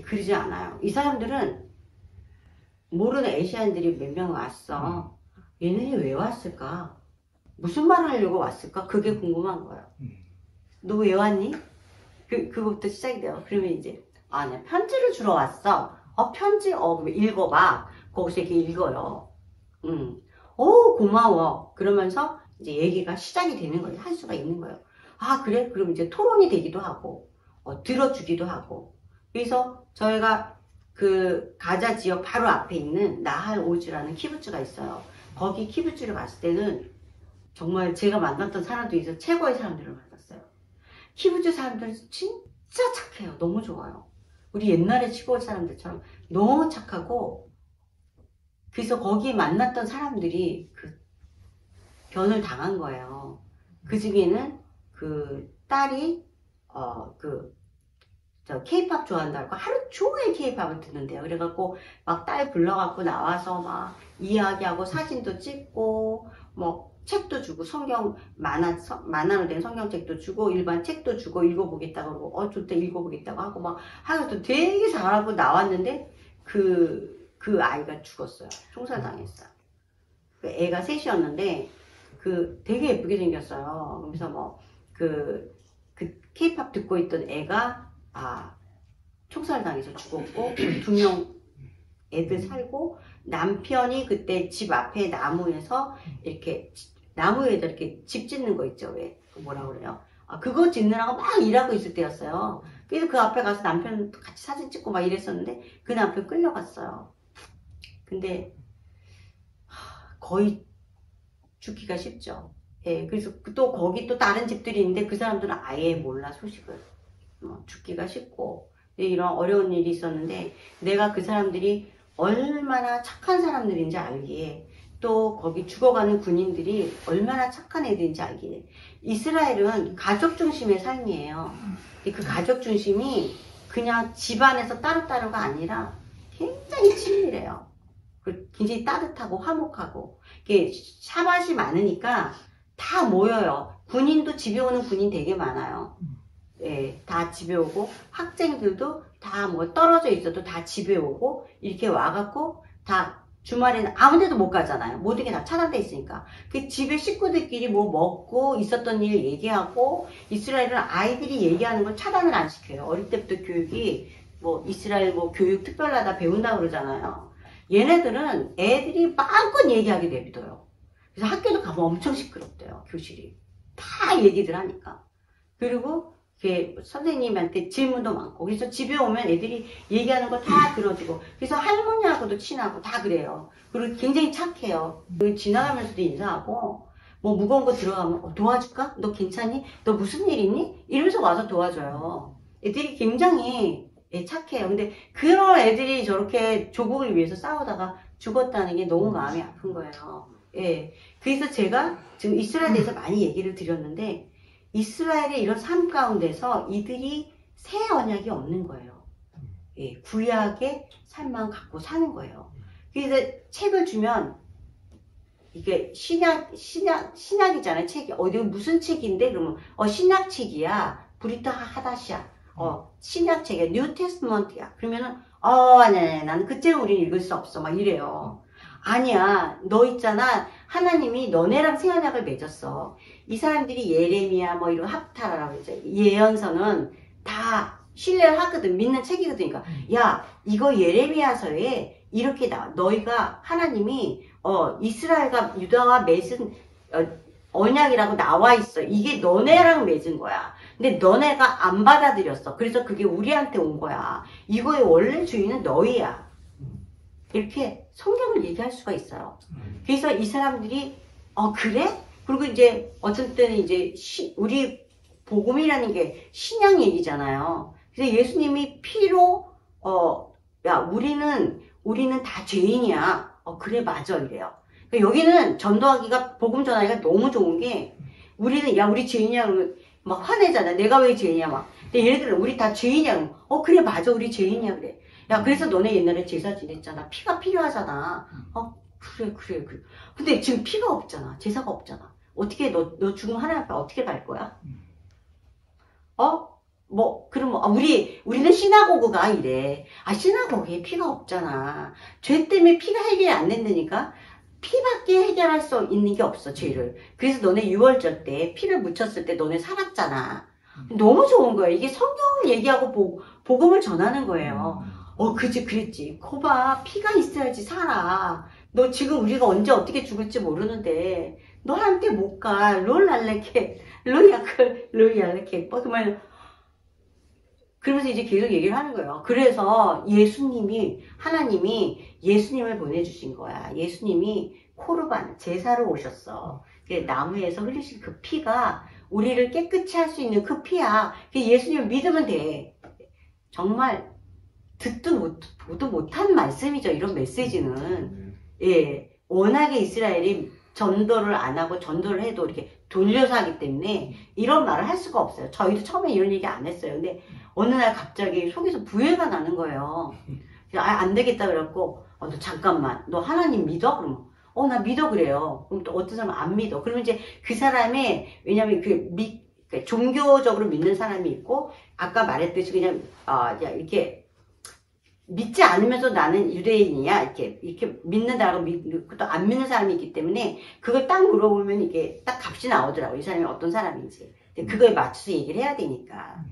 그러지 않아요. 이 사람들은 모르는 아시아인들이 몇 명 왔어. 얘네들이 왜 왔을까? 무슨 말을 하려고 왔을까? 그게 궁금한 거예요. 너 왜 왔니? 그거부터 시작이 돼요. 그러면 이제, 내가 편지를 주러 왔어. 편지? 읽어봐. 거기서 이렇게 읽어요. 고마워. 그러면서 이제 얘기가 시작이 되는 거예요. 할 수가 있는 거예요. 그래? 그럼 이제 토론이 되기도 하고, 들어주기도 하고. 그래서 저희가 그 가자 지역 바로 앞에 있는 나할 오즈라는 키부츠가 있어요. 거기 키부츠를 갔을 때는 정말 제가 만났던 사람 중에서 최고의 사람들을 만났어요. 키부츠 사람들은 진짜 착해요. 너무 좋아요. 우리 옛날에 시골 사람들처럼 너무 착하고, 그래서 거기 만났던 사람들이 변을 당한 거예요. 그 중에는 그 딸이 케이팝 좋아한다고 하루 종일 케이팝을 듣는데요. 그래갖고 막 딸 불러갖고 나와서 막 이야기하고 사진도 찍고 뭐 책도 주고 성경 만화로 된 성경책도 주고 일반 책도 주고 읽어보겠다고 그러고 좋다 읽어보겠다고 하고 막 하여튼 되게 잘하고 나왔는데 그 아이가 죽었어요. 총살당했어요. 그 애가 셋이었는데 되게 예쁘게 생겼어요. 그래서 그 케이팝 듣고 있던 애가 총살당해서 죽었고 2명 애들 살고 남편이 그때 집 앞에 나무에서 이렇게 나무에다 이렇게 집 짓는 거 있죠. 왜 뭐라 그래요? 그거 짓느라고 막 일하고 있을 때였어요. 그래서 그 앞에 가서 남편 같이 사진 찍고 막 이랬었는데 그 남편 끌려갔어요. 근데 거의 죽기가 쉽죠. 예, 그래서 또 거기 또 다른 집들이 있는데 그 사람들은 아예 몰라 소식을. 죽기가 쉽고 이런 어려운 일이 있었는데 내가 그 사람들이 얼마나 착한 사람들인지 알기에 또 거기 죽어가는 군인들이 얼마나 착한 애들인지 알기에 이스라엘은 가족 중심의 삶이에요. 그 가족 중심이 그냥 집안에서 따로따로가 아니라 굉장히 친밀해요. 굉장히 따뜻하고 화목하고 샤밭이 많으니까 다 모여요. 군인도 집에 오는 군인 되게 많아요. 예, 다 집에 오고 학생들도 다 뭐 떨어져 있어도 다 집에 오고 이렇게 와갖고 다 주말에는 아무 데도 못 가잖아요. 모든 게 다 차단돼 있으니까. 그 집에 식구들끼리 뭐 먹고 있었던 일 얘기하고 이스라엘은 아이들이 얘기하는 걸 차단을 안 시켜요. 어릴 때부터 교육이 뭐 이스라엘 뭐 교육 특별하다 배운다고 그러잖아요. 얘네들은 애들이 마음껏 얘기하게 내비둬요. 그래서 학교도 가면 엄청 시끄럽대요. 교실이. 다 얘기들 하니까. 그리고 선생님한테 질문도 많고 그래서 집에 오면 애들이 얘기하는 거 다 들어주고 그래서 할머니하고도 친하고 다 그래요. 그리고 굉장히 착해요. 지나가면서도 인사하고 뭐 무거운 거 들어가면 도와줄까? 너 괜찮니? 너 무슨 일 있니? 이러면서 와서 도와줘요. 애들이 굉장히 착해요. 근데 그런 애들이 저렇게 조국을 위해서 싸우다가 죽었다는 게 너무 마음이 아픈 거예요. 예. 그래서 제가 지금 이스라엘에 대해서 많이 얘기를 드렸는데, 이스라엘의 이런 삶 가운데서 이들이 새 언약이 없는 거예요. 예. 구약의 삶만 갖고 사는 거예요. 그래서 책을 주면, 이게 신약이잖아요. 책이. 어디 무슨 책인데? 그러면, 신약책이야. 브리타 하다시야. 신약책이야. 뉴 테스트먼트야. 그러면은, 아니, 나는 그때는 우린 읽을 수 없어. 막 이래요. 아니야. 너 있잖아. 하나님이 너네랑 새 언약을 맺었어. 이 사람들이 예레미야, 뭐 이런 합타라라고 이제 예언서는 다 신뢰를 하거든. 믿는 책이거든. 그러니까, 야, 이거 예레미야서에 이렇게 나와. 너희가 하나님이 이스라엘과 유다와 맺은 언약이라고 나와 있어. 이게 너네랑 맺은 거야. 근데 너네가 안 받아들였어. 그래서 그게 우리한테 온 거야. 이거의 원래 주인은 너희야. 이렇게 성경을 얘기할 수가 있어요. 그래서 이 사람들이 그래? 그리고 이제 어떤 때는 이제 우리 복음이라는 게 신약 얘기잖아요. 그래서 예수님이 피로 야 우리는 다 죄인이야. 그래 맞아 이래요. 그러니까 여기는 전도하기가 복음 전하기가 너무 좋은 게 우리는 야 우리 죄인이야 그러면 막 화내잖아. 내가 왜 죄인이야 막. 근데 얘네들은 우리 다 죄인이야. 그러면 그래 맞아 우리 죄인이야 그래. 야 그래서 너네 옛날에 제사 지냈잖아. 피가 필요하잖아. 그래. 근데 지금 피가 없잖아. 제사가 없잖아. 어떻게 너 죽으면 하나님 앞에 어떻게 갈 거야? 그럼 우리는 시나고그가 이래. 시나고그에 피가 없잖아. 죄 때문에 피가 해결이 안 된다니까? 피밖에 해결할 수 있는 게 없어, 죄를. 그래서 너네 유월절 때 피를 묻혔을 때 너네 살았잖아. 너무 좋은 거야. 이게 성경을 얘기하고 복음을 전하는 거예요. 그지, 그랬지. 거봐, 피가 있어야지 살아. 너 지금 우리가 언제 어떻게 죽을지 모르는데, 너한테 못 가. 롤랄레케, 로얄레케. 그러면서 이제 계속 얘기를 하는 거예요. 그래서 하나님이 예수님을 보내주신 거야. 예수님이 코르반, 제사로 오셨어. 나무에서 흘리신 그 피가 우리를 깨끗이 할 수 있는 그 피야. 예수님을 믿으면 돼. 정말 듣도 못한 말씀이죠. 이런 메시지는. 예. 워낙에 이스라엘이 전도를 안 하고 전도를 해도 이렇게 돌려서 하기 때문에 이런 말을 할 수가 없어요. 저희도 처음에 이런 얘기 안 했어요. 근데 어느 날 갑자기 속에서 부해가 나는 거예요. 안 되겠다 그래갖고 너 잠깐만 너 하나님 믿어? 그러면 나 믿어 그래요. 그럼 또 어떤 사람은 안 믿어. 그러면 이제 그 사람의 왜냐면 종교적으로 믿는 사람이 있고 아까 말했듯이 그냥 이렇게 믿지 않으면서 나는 유대인이야 이렇게 믿는다고 믿고 또 안 믿는 사람이 있기 때문에 그걸 딱 물어보면 이게 딱 값이 나오더라고. 이 사람이 어떤 사람인지. 그거에 맞춰서 얘기를 해야 되니까.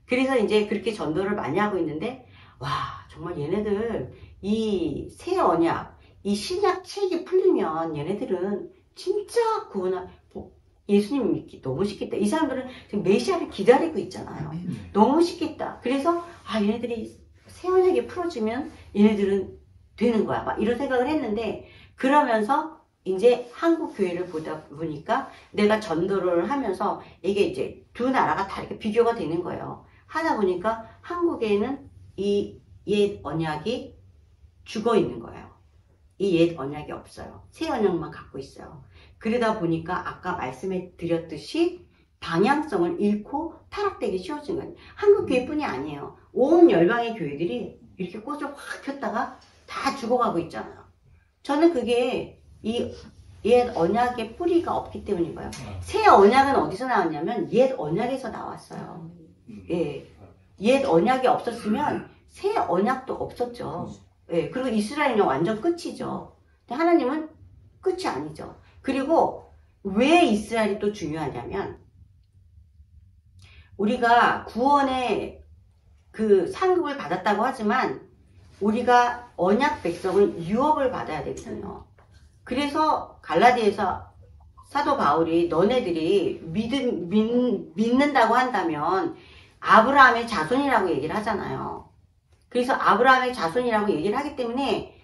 그래서 이제 그렇게 전도를 많이 하고 있는데 와 정말 얘네들 이 새 언약 이 신약 책이 풀리면 얘네들은 진짜 예수님 믿기 너무 쉽겠다. 이 사람들은 지금 메시아를 기다리고 있잖아요. 너무 쉽겠다. 그래서 얘네들이 새 언약이 풀어지면 얘네들은 되는 거야. 막 이런 생각을 했는데 그러면서 이제 한국 교회를 보다 보니까 내가 전도를 하면서 이게 이제 두 나라가 다 이렇게 비교가 되는 거예요. 하다 보니까 한국에는 이 옛 언약이 죽어 있는 거예요. 이 옛 언약이 없어요. 새 언약만 갖고 있어요. 그러다 보니까 아까 말씀해 드렸듯이 방향성을 잃고 타락되기 쉬워진 거예요. 한국 교회뿐이 아니에요. 온 열방의 교회들이 이렇게 꽃을 확 폈다가 다 죽어가고 있잖아요. 저는 그게 이 옛 언약의 뿌리가 없기 때문인 거예요. 새 언약은 어디서 나왔냐면 옛 언약에서 나왔어요. 예. 옛 언약이 없었으면 새 언약도 없었죠. 예. 그리고 이스라엘은 완전 끝이죠. 근데 하나님은 끝이 아니죠. 그리고 왜 이스라엘이 또 중요하냐면 우리가 구원의 그 상급을 받았다고 하지만 우리가 언약 백성을 유업을 받아야 되거든요. 그래서 갈라디아에서 사도 바울이 너네들이 믿는다고 한다면 아브라함의 자손이라고 얘기를 하잖아요. 그래서 아브라함의 자손이라고 얘기를 하기 때문에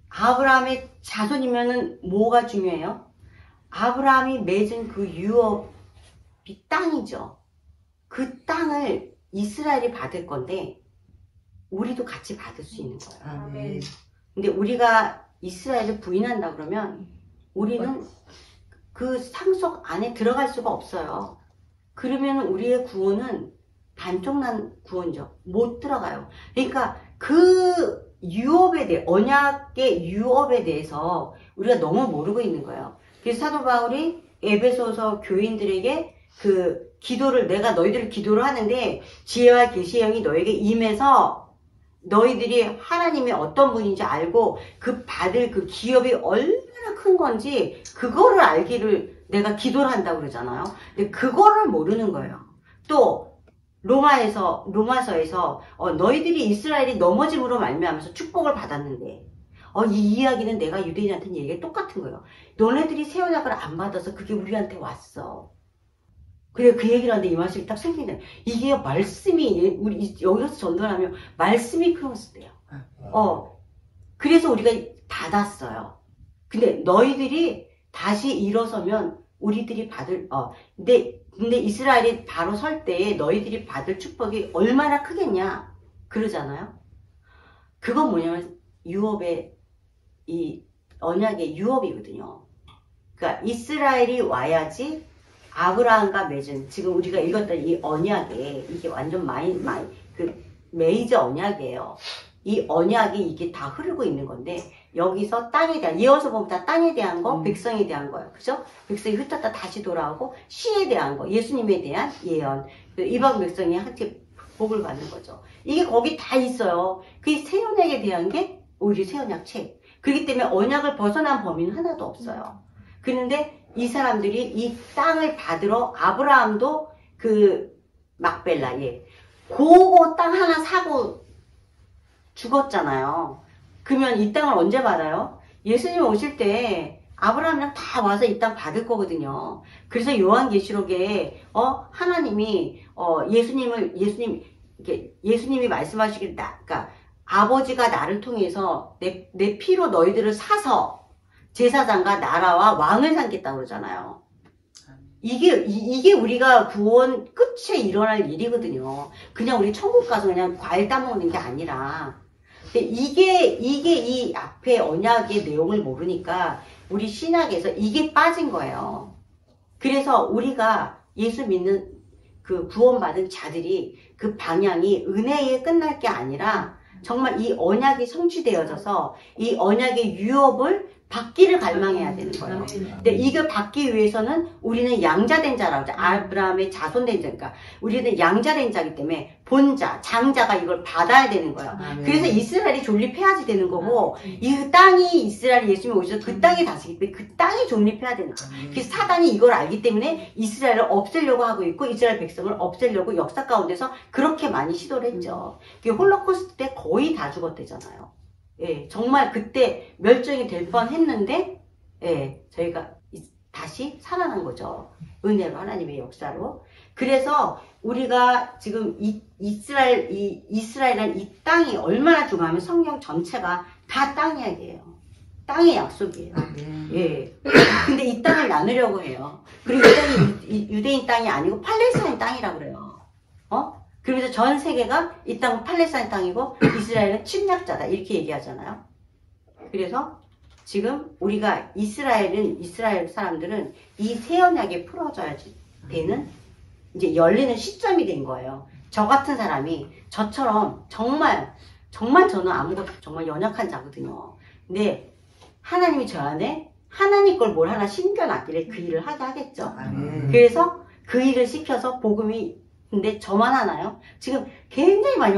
아브라함의 자손이면은 뭐가 중요해요? 아브라함이 맺은 그 유업이 땅이죠. 그 땅을 이스라엘이 받을 건데 우리도 같이 받을 수 있는 거예요. 아멘. 근데 우리가 이스라엘을 부인한다 그러면 우리는 그 상속 안에 들어갈 수가 없어요. 그러면 우리의 구원은 반쪽난 구원이죠. 못 들어가요. 그러니까 그 유업에 대해, 언약의 유업에 대해서 우리가 너무 모르고 있는 거예요. 그래서 사도 바울이 에베소서 교인들에게 그 기도를, 내가 너희들 기도를 하는데 지혜와 계시의 영이 너에게 임해서 너희들이 하나님이 어떤 분인지 알고 그 받을 그 기업이 얼마나 큰 건지 그거를 알기를 내가 기도를 한다고 그러잖아요. 근데 그거를 모르는 거예요. 또 로마서에서 너희들이 이스라엘이 넘어짐으로 말미암아서 축복을 받았는데 이 이야기는 내가 유대인한테는 얘기가 똑같은 거예요. 너네들이 새 언약을 안 받아서 그게 우리한테 왔어. 그래, 그 얘기를 하는데 이 말씀이 딱 생기네. 이게 말씀이, 우리 여기서 전도하면 말씀이 풀었을 때요. 그래서 우리가 받았어요. 근데 너희들이 다시 일어서면 우리들이 받을, 근데 이스라엘이 바로 설 때에 너희들이 받을 축복이 얼마나 크겠냐? 그러잖아요. 그건 뭐냐면 유업의, 이 언약의 유업이거든요. 그러니까 이스라엘이 와야지 아브라함과 맺은, 지금 우리가 읽었던 이 언약에, 이게 완전 메이저 언약이에요. 이 언약이 이게 다 흐르고 있는 건데, 여기서 땅에 대한, 예언서 보면 다 땅에 대한 거, 백성에 대한 거예요. 그죠? 백성이 흩었다 다시 돌아오고, 시에 대한 거, 예수님에 대한 예언, 이방 백성이 함께 복을 받는 거죠. 이게 거기 다 있어요. 그 새 언약에 대한 게 오히려 새 언약 책. 그렇기 때문에 언약을 벗어난 범위는 하나도 없어요. 그런데 이 사람들이 이 땅을 받으러 아브라함도 그 막벨라에 그거 땅 하나 사고 죽었잖아요. 그러면 이 땅을 언제 받아요? 예수님 오실 때 아브라함이랑 다 와서 이 땅 받을 거거든요. 그래서 요한계시록에 하나님이 예수님이 말씀하시길 그러니까 아버지가 나를 통해서 내 피로 너희들을 사서 제사장과 나라와 왕을 삼겠다고 그러잖아요. 이게 우리가 구원 끝에 일어날 일이거든요. 그냥 우리 천국 가서 그냥 과일 따먹는 게 아니라. 근데 이게 이 앞에 언약의 내용을 모르니까 우리 신학에서 이게 빠진 거예요. 그래서 우리가 예수 믿는 그 구원받은 자들이 그 방향이 은혜에 끝날 게 아니라 정말 이 언약이 성취되어져서 이 언약의 유업을 받기를 갈망해야 되는 거예요. 근데 이걸 받기 위해서는 우리는 양자된 자라고 하죠. 아브라함의 자손된 자니까 우리는 양자된 자이기 때문에 본자, 장자가 이걸 받아야 되는 거예요. 그래서 이스라엘이 존립해야지 되는 거고 이 땅이 이스라엘 예수님이 오셔서 그 땅에 다스리기 때문에 그 땅이 존립해야 되는 거예요. 그래서 사단이 이걸 알기 때문에 이스라엘을 없애려고 하고 있고 이스라엘 백성을 없애려고 역사 가운데서 그렇게 많이 시도를 했죠. 홀로코스트 때 거의 다 죽었대잖아요. 예, 정말 그때 멸종이 될 뻔했는데, 예, 저희가 다시 살아난 거죠. 은혜로 하나님의 역사로. 그래서 우리가 지금 이스라엘이란 이 땅이 얼마나 중요하면 성경 전체가 다 땅 이야기예요. 땅의 약속이에요. 예. 근데 이 땅을 나누려고 해요. 그리고 이 땅이 유대인 땅이 아니고 팔레스타인 땅이라고 그래요. 그러면서 전 세계가 이 땅은 팔레스타인 땅이고 이스라엘은 침략자다 이렇게 얘기하잖아요. 그래서 지금 우리가 이스라엘 사람들은 이 새 언약에 풀어져야지 되는 이제 열리는 시점이 된 거예요. 저 같은 사람이 저처럼 정말 저는 아무것도 정말 연약한 자거든요. 근데 하나님이 저 안에 하나님 걸 뭘 하나 심겨놨기를 그 일을 하게 하겠죠. 그래서 그 일을 시켜서 복음이 근데 저만 하나요? 지금 굉장히 많이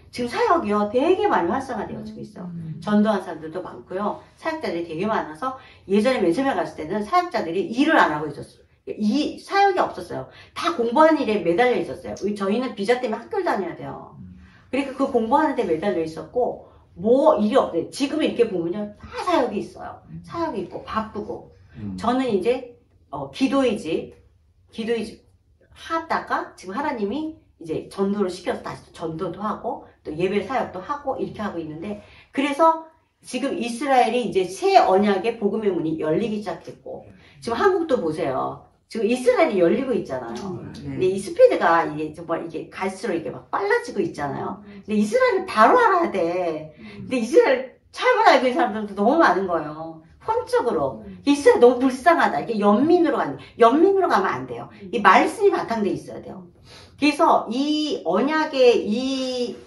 지금 사역이요 되게 많이 활성화되어지고 있어요. 전도한 사람들도 많고요. 사역자들이 되게 많아서 예전에 맨 처음에 갔을 때는 사역자들이 일을 안 하고 있었어요. 이 사역이 없었어요. 다 공부하는 일에 매달려 있었어요. 저희는 비자 때문에 학교를 다녀야 돼요. 그러니까 그 공부하는 데 매달려 있었고 뭐 일이 없어요. 지금 이렇게 보면요 다 사역이 있어요. 사역이 있고 바쁘고 저는 이제 기도의 집 하다가 지금 하나님이 이제 전도를 시켜서 다시 전도도 하고 또 예배 사역도 하고 이렇게 하고 있는데 그래서 지금 이스라엘이 이제 새 언약의 복음의 문이 열리기 시작했고 지금 한국도 보세요. 지금 이스라엘이 열리고 있잖아요. 근데 이 스피드가 이게 정말 이게 갈수록 이게 막 빨라지고 있잖아요. 근데 이스라엘을 바로 알아야 돼. 근데 이스라엘 잘못 알고 있는 사람들도 너무 많은 거예요. 혼적으로. 이스라엘 너무 불쌍하다. 이게 연민으로 가면 안 돼요. 이 말씀이 바탕돼 있어야 돼요. 그래서 이 언약의 이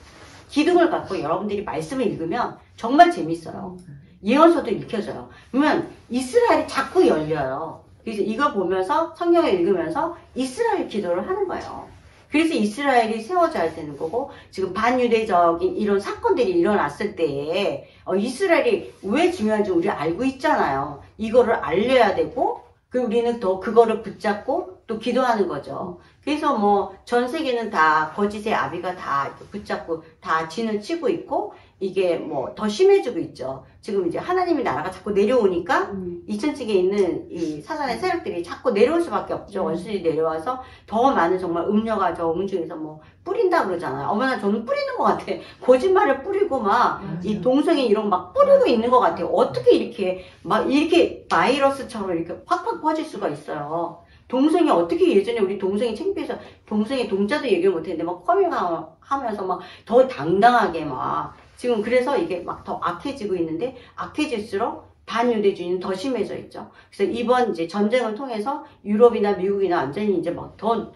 기둥을 갖고 여러분들이 말씀을 읽으면 정말 재밌어요. 예언서도 읽혀져요. 그러면 이스라엘이 자꾸 열려요. 그래서 이걸 보면서 성경을 읽으면서 이스라엘 기도를 하는 거예요. 그래서 이스라엘이 세워져야 되는 거고, 지금 반유대적인 이런 사건들이 일어났을 때에 이스라엘이 왜 중요한지 우리 알고 있잖아요. 이거를 알려야 되고, 우리는 더 그거를 붙잡고 또 기도하는 거죠. 그래서 뭐 전 세계는 다 거짓의 아비가 다 붙잡고 다 진을 치고 있고, 이게 뭐 더 심해지고 있죠. 지금 이제 하나님의 나라가 자꾸 내려오니까 2000층에 있는 이 사단의 세력들이 자꾸 내려올 수밖에 없죠. 원수들이 내려와서 더 많은 정말 음녀가 저 음중에서 뭐 뿌린다 그러잖아요. 어머나 저는 뿌리는 것 같아. 거짓말을 뿌리고 막 이 동성애 이런 막 뿌리고 있는 것 같아요. 어떻게 이렇게 막 이렇게 바이러스처럼 이렇게 팍팍 퍼질 수가 있어요. 동생이 어떻게 예전에 우리 동생이 창피해서 동생의 동자도 얘기를 못했는데 막 커밍하면서 막 더 당당하게 막 지금 그래서 이게 막 더 악해지고 있는데 악해질수록 반유대주의는 더 심해져 있죠. 그래서 이번 이제 전쟁을 통해서 유럽이나 미국이나 완전히 이제 막 더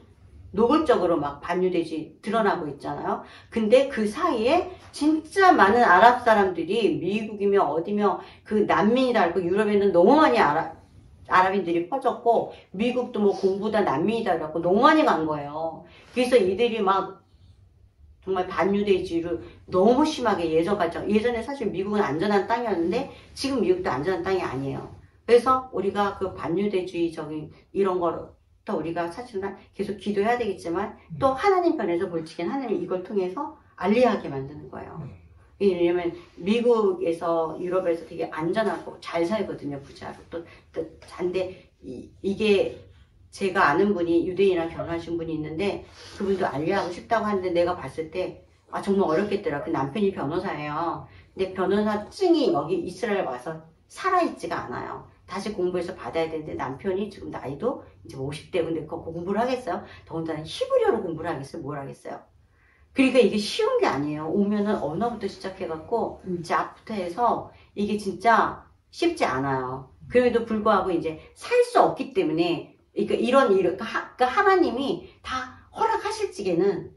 노골적으로 막 반유대주의 드러나고 있잖아요. 근데 그 사이에 진짜 많은 아랍 사람들이 미국이며 어디며 그 난민이다 알고 유럽에는 너무 많이 아랍인들이 퍼졌고 미국도 뭐 공부다 난민이다 그래갖고 너무 많이 간 거예요. 그래서 이들이 막 정말 반유대주의를 너무 심하게 예전에 사실 미국은 안전한 땅이었는데 지금 미국도 안전한 땅이 아니에요. 그래서 우리가 그 반유대주의적인 이런 거를 또 우리가 사실은 계속 기도해야 되겠지만 또 하나님 편에서 볼 적엔 하나님이 이걸 통해서 알리하게 만드는 거예요. 왜냐면 미국에서 유럽에서 되게 안전하고 잘 살거든요. 부자로 또 잔데 이게 제가 아는 분이 유대인이랑 결혼하신 분이 있는데 그분도 알리하고 싶다고 하는데 내가 봤을 때 정말 어렵겠더라. 그 남편이 변호사예요. 근데 변호사증이 여기 이스라엘 와서 살아있지가 않아요. 다시 공부해서 받아야 되는데 남편이 지금 나이도 이제 50대 근데 그거 공부를 하겠어요? 더군다나 히브리어로 공부를 하겠어요? 뭘 하겠어요? 그러니까 이게 쉬운 게 아니에요. 오면은 언어부터 시작해갖고 잡부터 해서 이게 진짜 쉽지 않아요. 그럼에도 불구하고 이제 살 수 없기 때문에 그러니까 하나님이 다 허락하실 적에는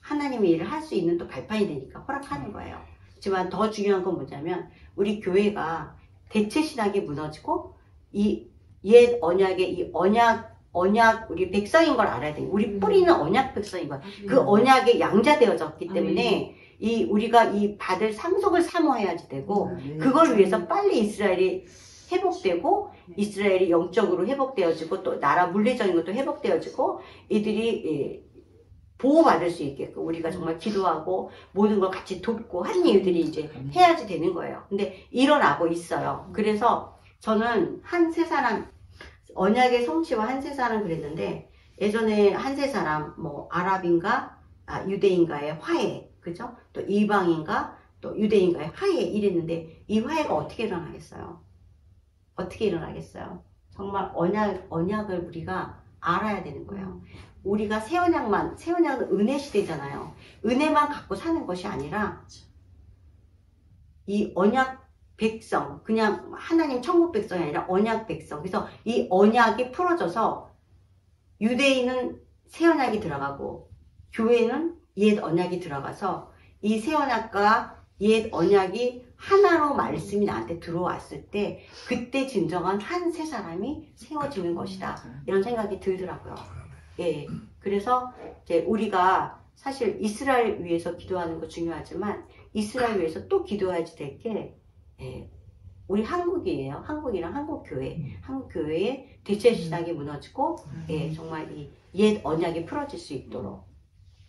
하나님의 일을 할 수 있는 또 발판이 되니까 허락하는 거예요. 하지만 더 중요한 건 뭐냐면 우리 교회가 대체 신학이 무너지고 이 옛 언약의 이 언약 우리 백성인 걸 알아야 돼요. 우리 뿌리는 언약 백성인 거예요. 그 언약에 양자되어졌기 때문에 우리가 이 받을 상속을 사모해야지 되고 그걸 위해서 빨리 이스라엘이 회복되고 이스라엘이 영적으로 회복되어지고 또 나라 물리적인 것도 회복되어지고 이들이 보호받을 수 있게끔 우리가 정말 기도하고 모든 걸 같이 돕고 하는 일들이 이제 해야지 되는 거예요. 근데 일어나고 있어요. 그래서 저는 한 세 사람 언약의 성취와 한 세 사람 그랬는데 예전에 한 세 사람 뭐 아랍인가 유대인가의 화해 그죠? 또 이방인가 또 유대인가의 화해 이랬는데 이 화해가 어떻게 일어나겠어요? 어떻게 일어나겠어요? 정말 언약을 우리가 알아야 되는 거예요. 우리가 새 언약은 은혜 시대잖아요. 은혜만 갖고 사는 것이 아니라 이 언약 백성, 그냥 하나님 천국 백성이 아니라 언약 백성. 그래서 이 언약이 풀어져서 유대인은 새 언약이 들어가고 교회는 옛 언약이 들어가서 이 새 언약과 옛 언약이 하나로 말씀이 나한테 들어왔을 때 그때 진정한 한 세 사람이 세워지는 것이다. 이런 생각이 들더라고요. 예. 그래서 이제 우리가 사실 이스라엘 위해서 기도하는 거 중요하지만 이스라엘 위해서 또 기도해야지 될 게 우리 한국이에요. 한국이랑 한국교회. 한국교회의 대체 신학이 무너지고 정말 이 옛 언약이 풀어질 수 있도록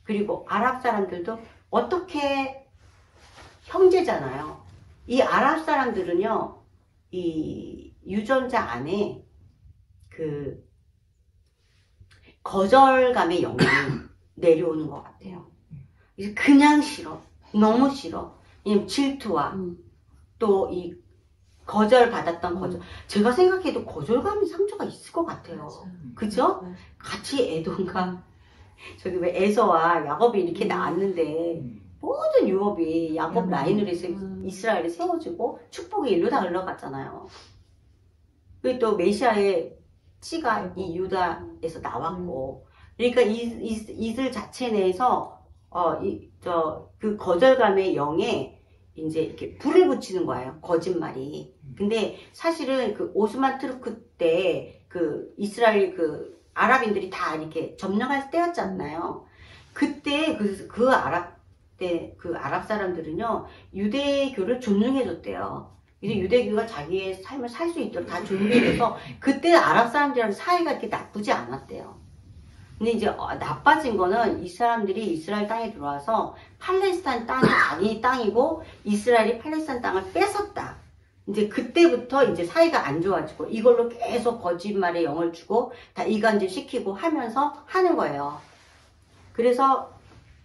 그리고 아랍 사람들도 어떻게 형제잖아요. 이 아랍 사람들은요, 이 유전자 안에 그 거절감의 영향이 내려오는 것 같아요. 그냥 싫어. 너무 싫어. 질투와 또 이 거절받았던 거절. 제가 생각해도 거절감이 상처가 있을 것 같아요. 그죠? 같이 에돔과 저기 왜 에서와 야곱이 이렇게 나왔는데 모든 유업이 야곱 라인으로 해서 이스라엘이 세워지고 축복의 일로 다 흘러갔잖아요. 그리고 또 메시아의 씨가 이 유다에서 나왔고, 그러니까 이들 자체 내에서 그 거절감의 영에 이제 이렇게 불을 붙이는 거예요. 거짓말이. 근데 사실은 그 오스만 투르크 때 그 이스라엘 그 아랍인들이 다 이렇게 점령할 때였잖아요. 그때 그 아랍 사람들은요 유대교를 존중해줬대요. 이제 유대교가 자기의 삶을 살 수 있도록 다 준비해서 그때 아랍 사람들이랑 사이가 이렇게 나쁘지 않았대요. 근데 이제 나빠진 거는 이 사람들이 이스라엘 땅에 들어와서 팔레스타인 땅이 자기 땅이고 이스라엘이 팔레스타인 땅을 뺏었다. 이제 그때부터 이제 사이가 안 좋아지고 이걸로 계속 거짓말에 영을 주고 다 이간질 시키고 하면서 하는 거예요. 그래서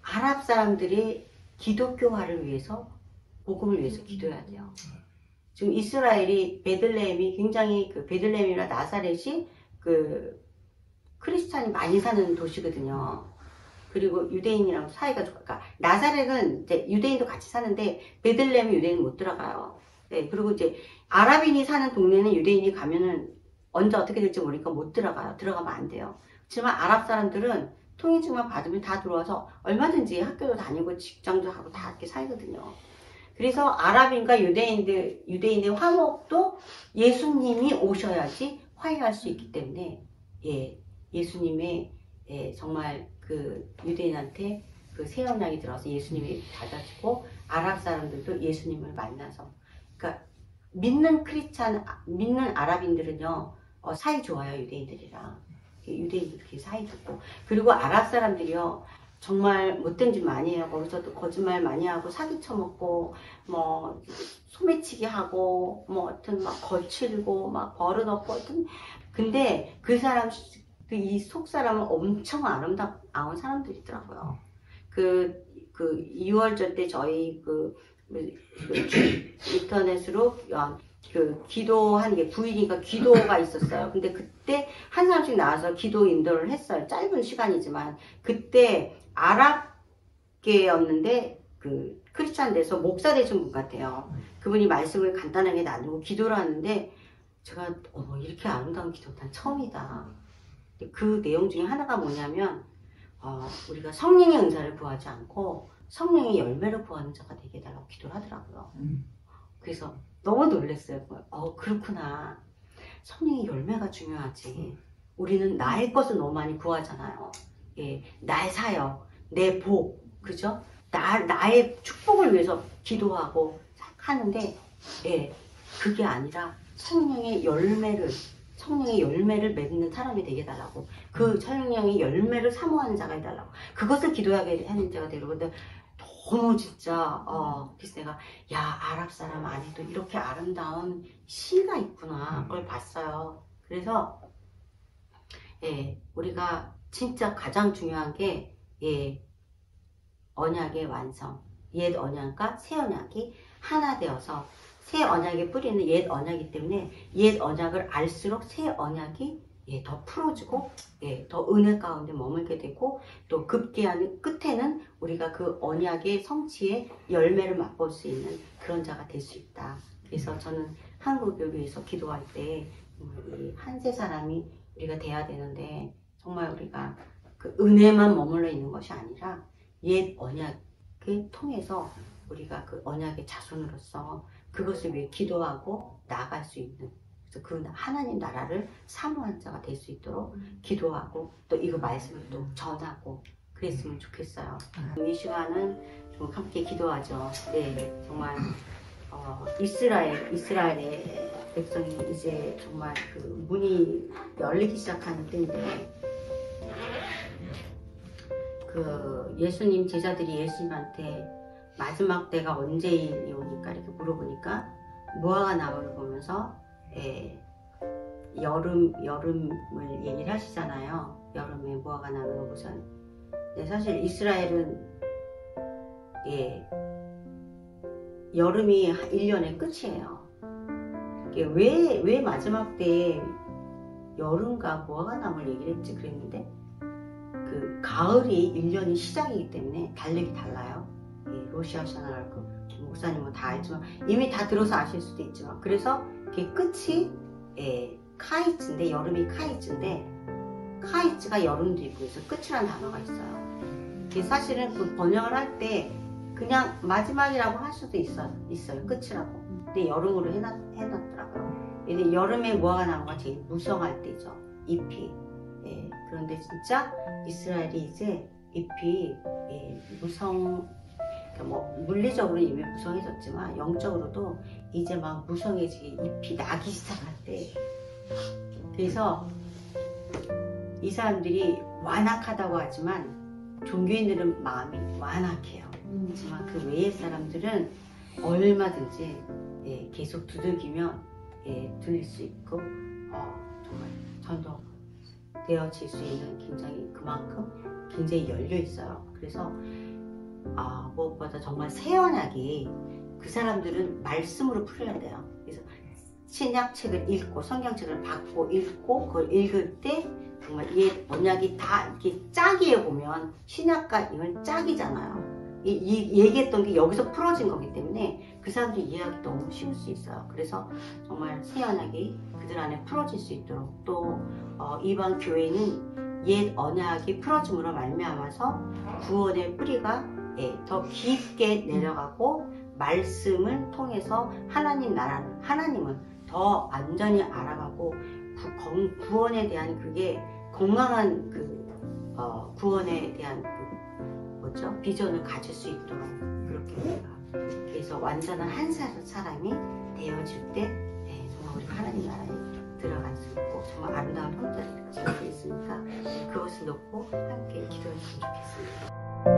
아랍 사람들이 기독교화를 위해서 복음을 위해서 기도해야 돼요. 지금 이스라엘이 베들레헴이 굉장히 그 베들레헴이나 나사렛이 그 크리스찬이 많이 사는 도시거든요. 그리고 유대인이랑 사이가 좋아. 그러니까 나사렛은 이제 유대인도 같이 사는데 베들레헴은 유대인 못 들어가요. 네, 그리고 이제 아랍인이 사는 동네는 유대인이 가면은 언제 어떻게 될지 모르니까 못 들어가요. 들어가면 안 돼요. 그렇지만 아랍 사람들은 통행증만 받으면 다 들어와서 얼마든지 학교도 다니고 직장도 하고 다 이렇게 살거든요. 그래서 아랍인과 유대인의 화목도 예수님이 오셔야지 화해할 수 있기 때문에 예수님의 정말 그 유대인한테 그 새 언약이 들어서 예수님이 받아주고 아랍 사람들도 예수님을 만나서 그러니까 믿는 아랍인들은요 사이 좋아요. 유대인들이랑 유대인들끼리 사이 좋고 그리고 아랍 사람들이요 정말 못된 짓 많이 해요. 거기서도 거짓말 많이 하고 사기 쳐먹고 뭐 소매치기 하고 뭐 하여튼 막 거칠고 막 버릇없고 하여튼 근데 이 속 사람은 엄청 아름다운 사람들이더라고요. 그 2월절 때 저희 인터넷으로 기도하는 게 9일이니까 기도가 있었어요. 근데 그때 한 사람씩 나와서 기도 인도를 했어요. 짧은 시간이지만 그때 아랍계였는데 그 크리스찬 돼서 목사 되신 분 같아요. 그분이 말씀을 간단하게 나누고 기도를 하는데 제가 이렇게 아름다운 기도 난 처음이다. 그 내용 중에 하나가 뭐냐면 우리가 성령의 은사를 구하지 않고 성령의 열매를 구하는 자가 되게 해달라고 기도를 하더라고요. 그래서 너무 놀랐어요. 그렇구나. 성령의 열매가 중요하지. 우리는 나의 것을 너무 많이 구하잖아요. 나의 사역, 내 복, 그죠? 나의 축복을 위해서 기도하고 하는데, 그게 아니라 성령의 열매를 맺는 사람이 되게 해달라고. 그 성령의 열매를 사모하는 자가 해달라고. 그것을 기도하게 하는 자가 되려고. 근데 너무 진짜 그래서 내가 아랍 사람 안에도 이렇게 아름다운 시가 있구나 그걸 봤어요. 그래서 우리가 진짜 가장 중요한 게 언약의 완성, 옛 언약과 새 언약이 하나 되어서 새 언약의 뿌리는 옛 언약이기 때문에 옛 언약을 알수록 새 언약이 더 풀어지고 더 은혜 가운데 머물게 되고 또 급기야는 끝에는 우리가 그 언약의 성취의 열매를 맛볼 수 있는 그런 자가 될 수 있다. 그래서 저는 한국을 위해서 기도할 때 한 세 사람이 우리가 돼야 되는데 정말 우리가 그 은혜만 머물러 있는 것이 아니라 옛 언약을 통해서 우리가 그 언약의 자손으로서 그것을 위해 기도하고 나아갈 수 있는 그래서 그 하나님 나라를 사모한 자가 될 수 있도록 기도하고 또 이거 말씀을 또 전하고 그랬으면 좋겠어요. 이 시간은 좀 함께 기도하죠. 정말 이스라엘의 백성이 이제 정말 그 문이 열리기 시작하는 때인데 그 예수님 제자들이 예수님한테 마지막 때가 언제이오니까 이렇게 물어보니까 무화과 나무를 보면서 여름을 얘기를 하시잖아요. 여름에 무화과 나무를 보면 사실 이스라엘은 여름이 1년의 끝이에요. 이게 왜 마지막 때 여름과 무화과나무를 얘기를 했지 그랬는데, 그 가을이 1년이 시작이기 때문에 달력이 달라요. 예, 로시 하샤날 목사님은 다 알지만, 이미 다 들어서 아실 수도 있지만, 그래서 그게 끝이 카이츠인데, 여름이 카이츠인데, 카이츠가 여름도 있고 해서 끝이라는 단어가 있어요. 그게 사실은 그 번역을 할 때 그냥 마지막이라고 할 수도 있어요. 끝이라고. 근데 여름으로 해놨더라고요. 근데 여름에 무화과나무가 제일 무성할 때죠. 잎이. 예, 그런데 진짜 이스라엘이 이제 잎이 그러니까 뭐 물리적으로 이미 무성해졌지만 영적으로도 이제 막 무성해지게 잎이 나기 시작할 때, 그래서 이 사람들이 완악하다고 하지만 종교인들은 마음이 완악해요. 하지만 그 외의 사람들은 얼마든지 계속 두들기면 들릴 수 있고 정말 전도되어질 수 있는, 굉장히 그만큼 굉장히 열려 있어요. 그래서 무엇보다 정말 새 언약이, 그 사람들은 말씀으로 풀어야 돼요. 그래서 신약책을 읽고 성경책을 받고 읽고 그걸 읽을 때 정말 이 언약이 다 이렇게 짝이에 보면 신약과 이건 짝이잖아요. 얘기했던 게 여기서 풀어진 거기 때문에 그 사람들이 이해하기 너무 쉬울 수 있어요. 그래서 정말 새 언약이 그들 안에 풀어질 수 있도록, 또 이방 교회는 옛 언약이 풀어짐으로 말미암아서 구원의 뿌리가 더 깊게 내려가고, 말씀을 통해서 하나님 나라를, 하나님을 더 완전히 알아가고, 구원에 대한 그게 건강한 구원에 대한 비전을 가질 수 있도록 그렇게 우리가, 그래서 완전한 한 사람이 되어질 때 정말 우리가 하나님 나라에 들어갈 수 있고 정말 아름다운 형제를 가지고 있으니까 그것을 놓고 함께 기도했으면 좋겠습니다.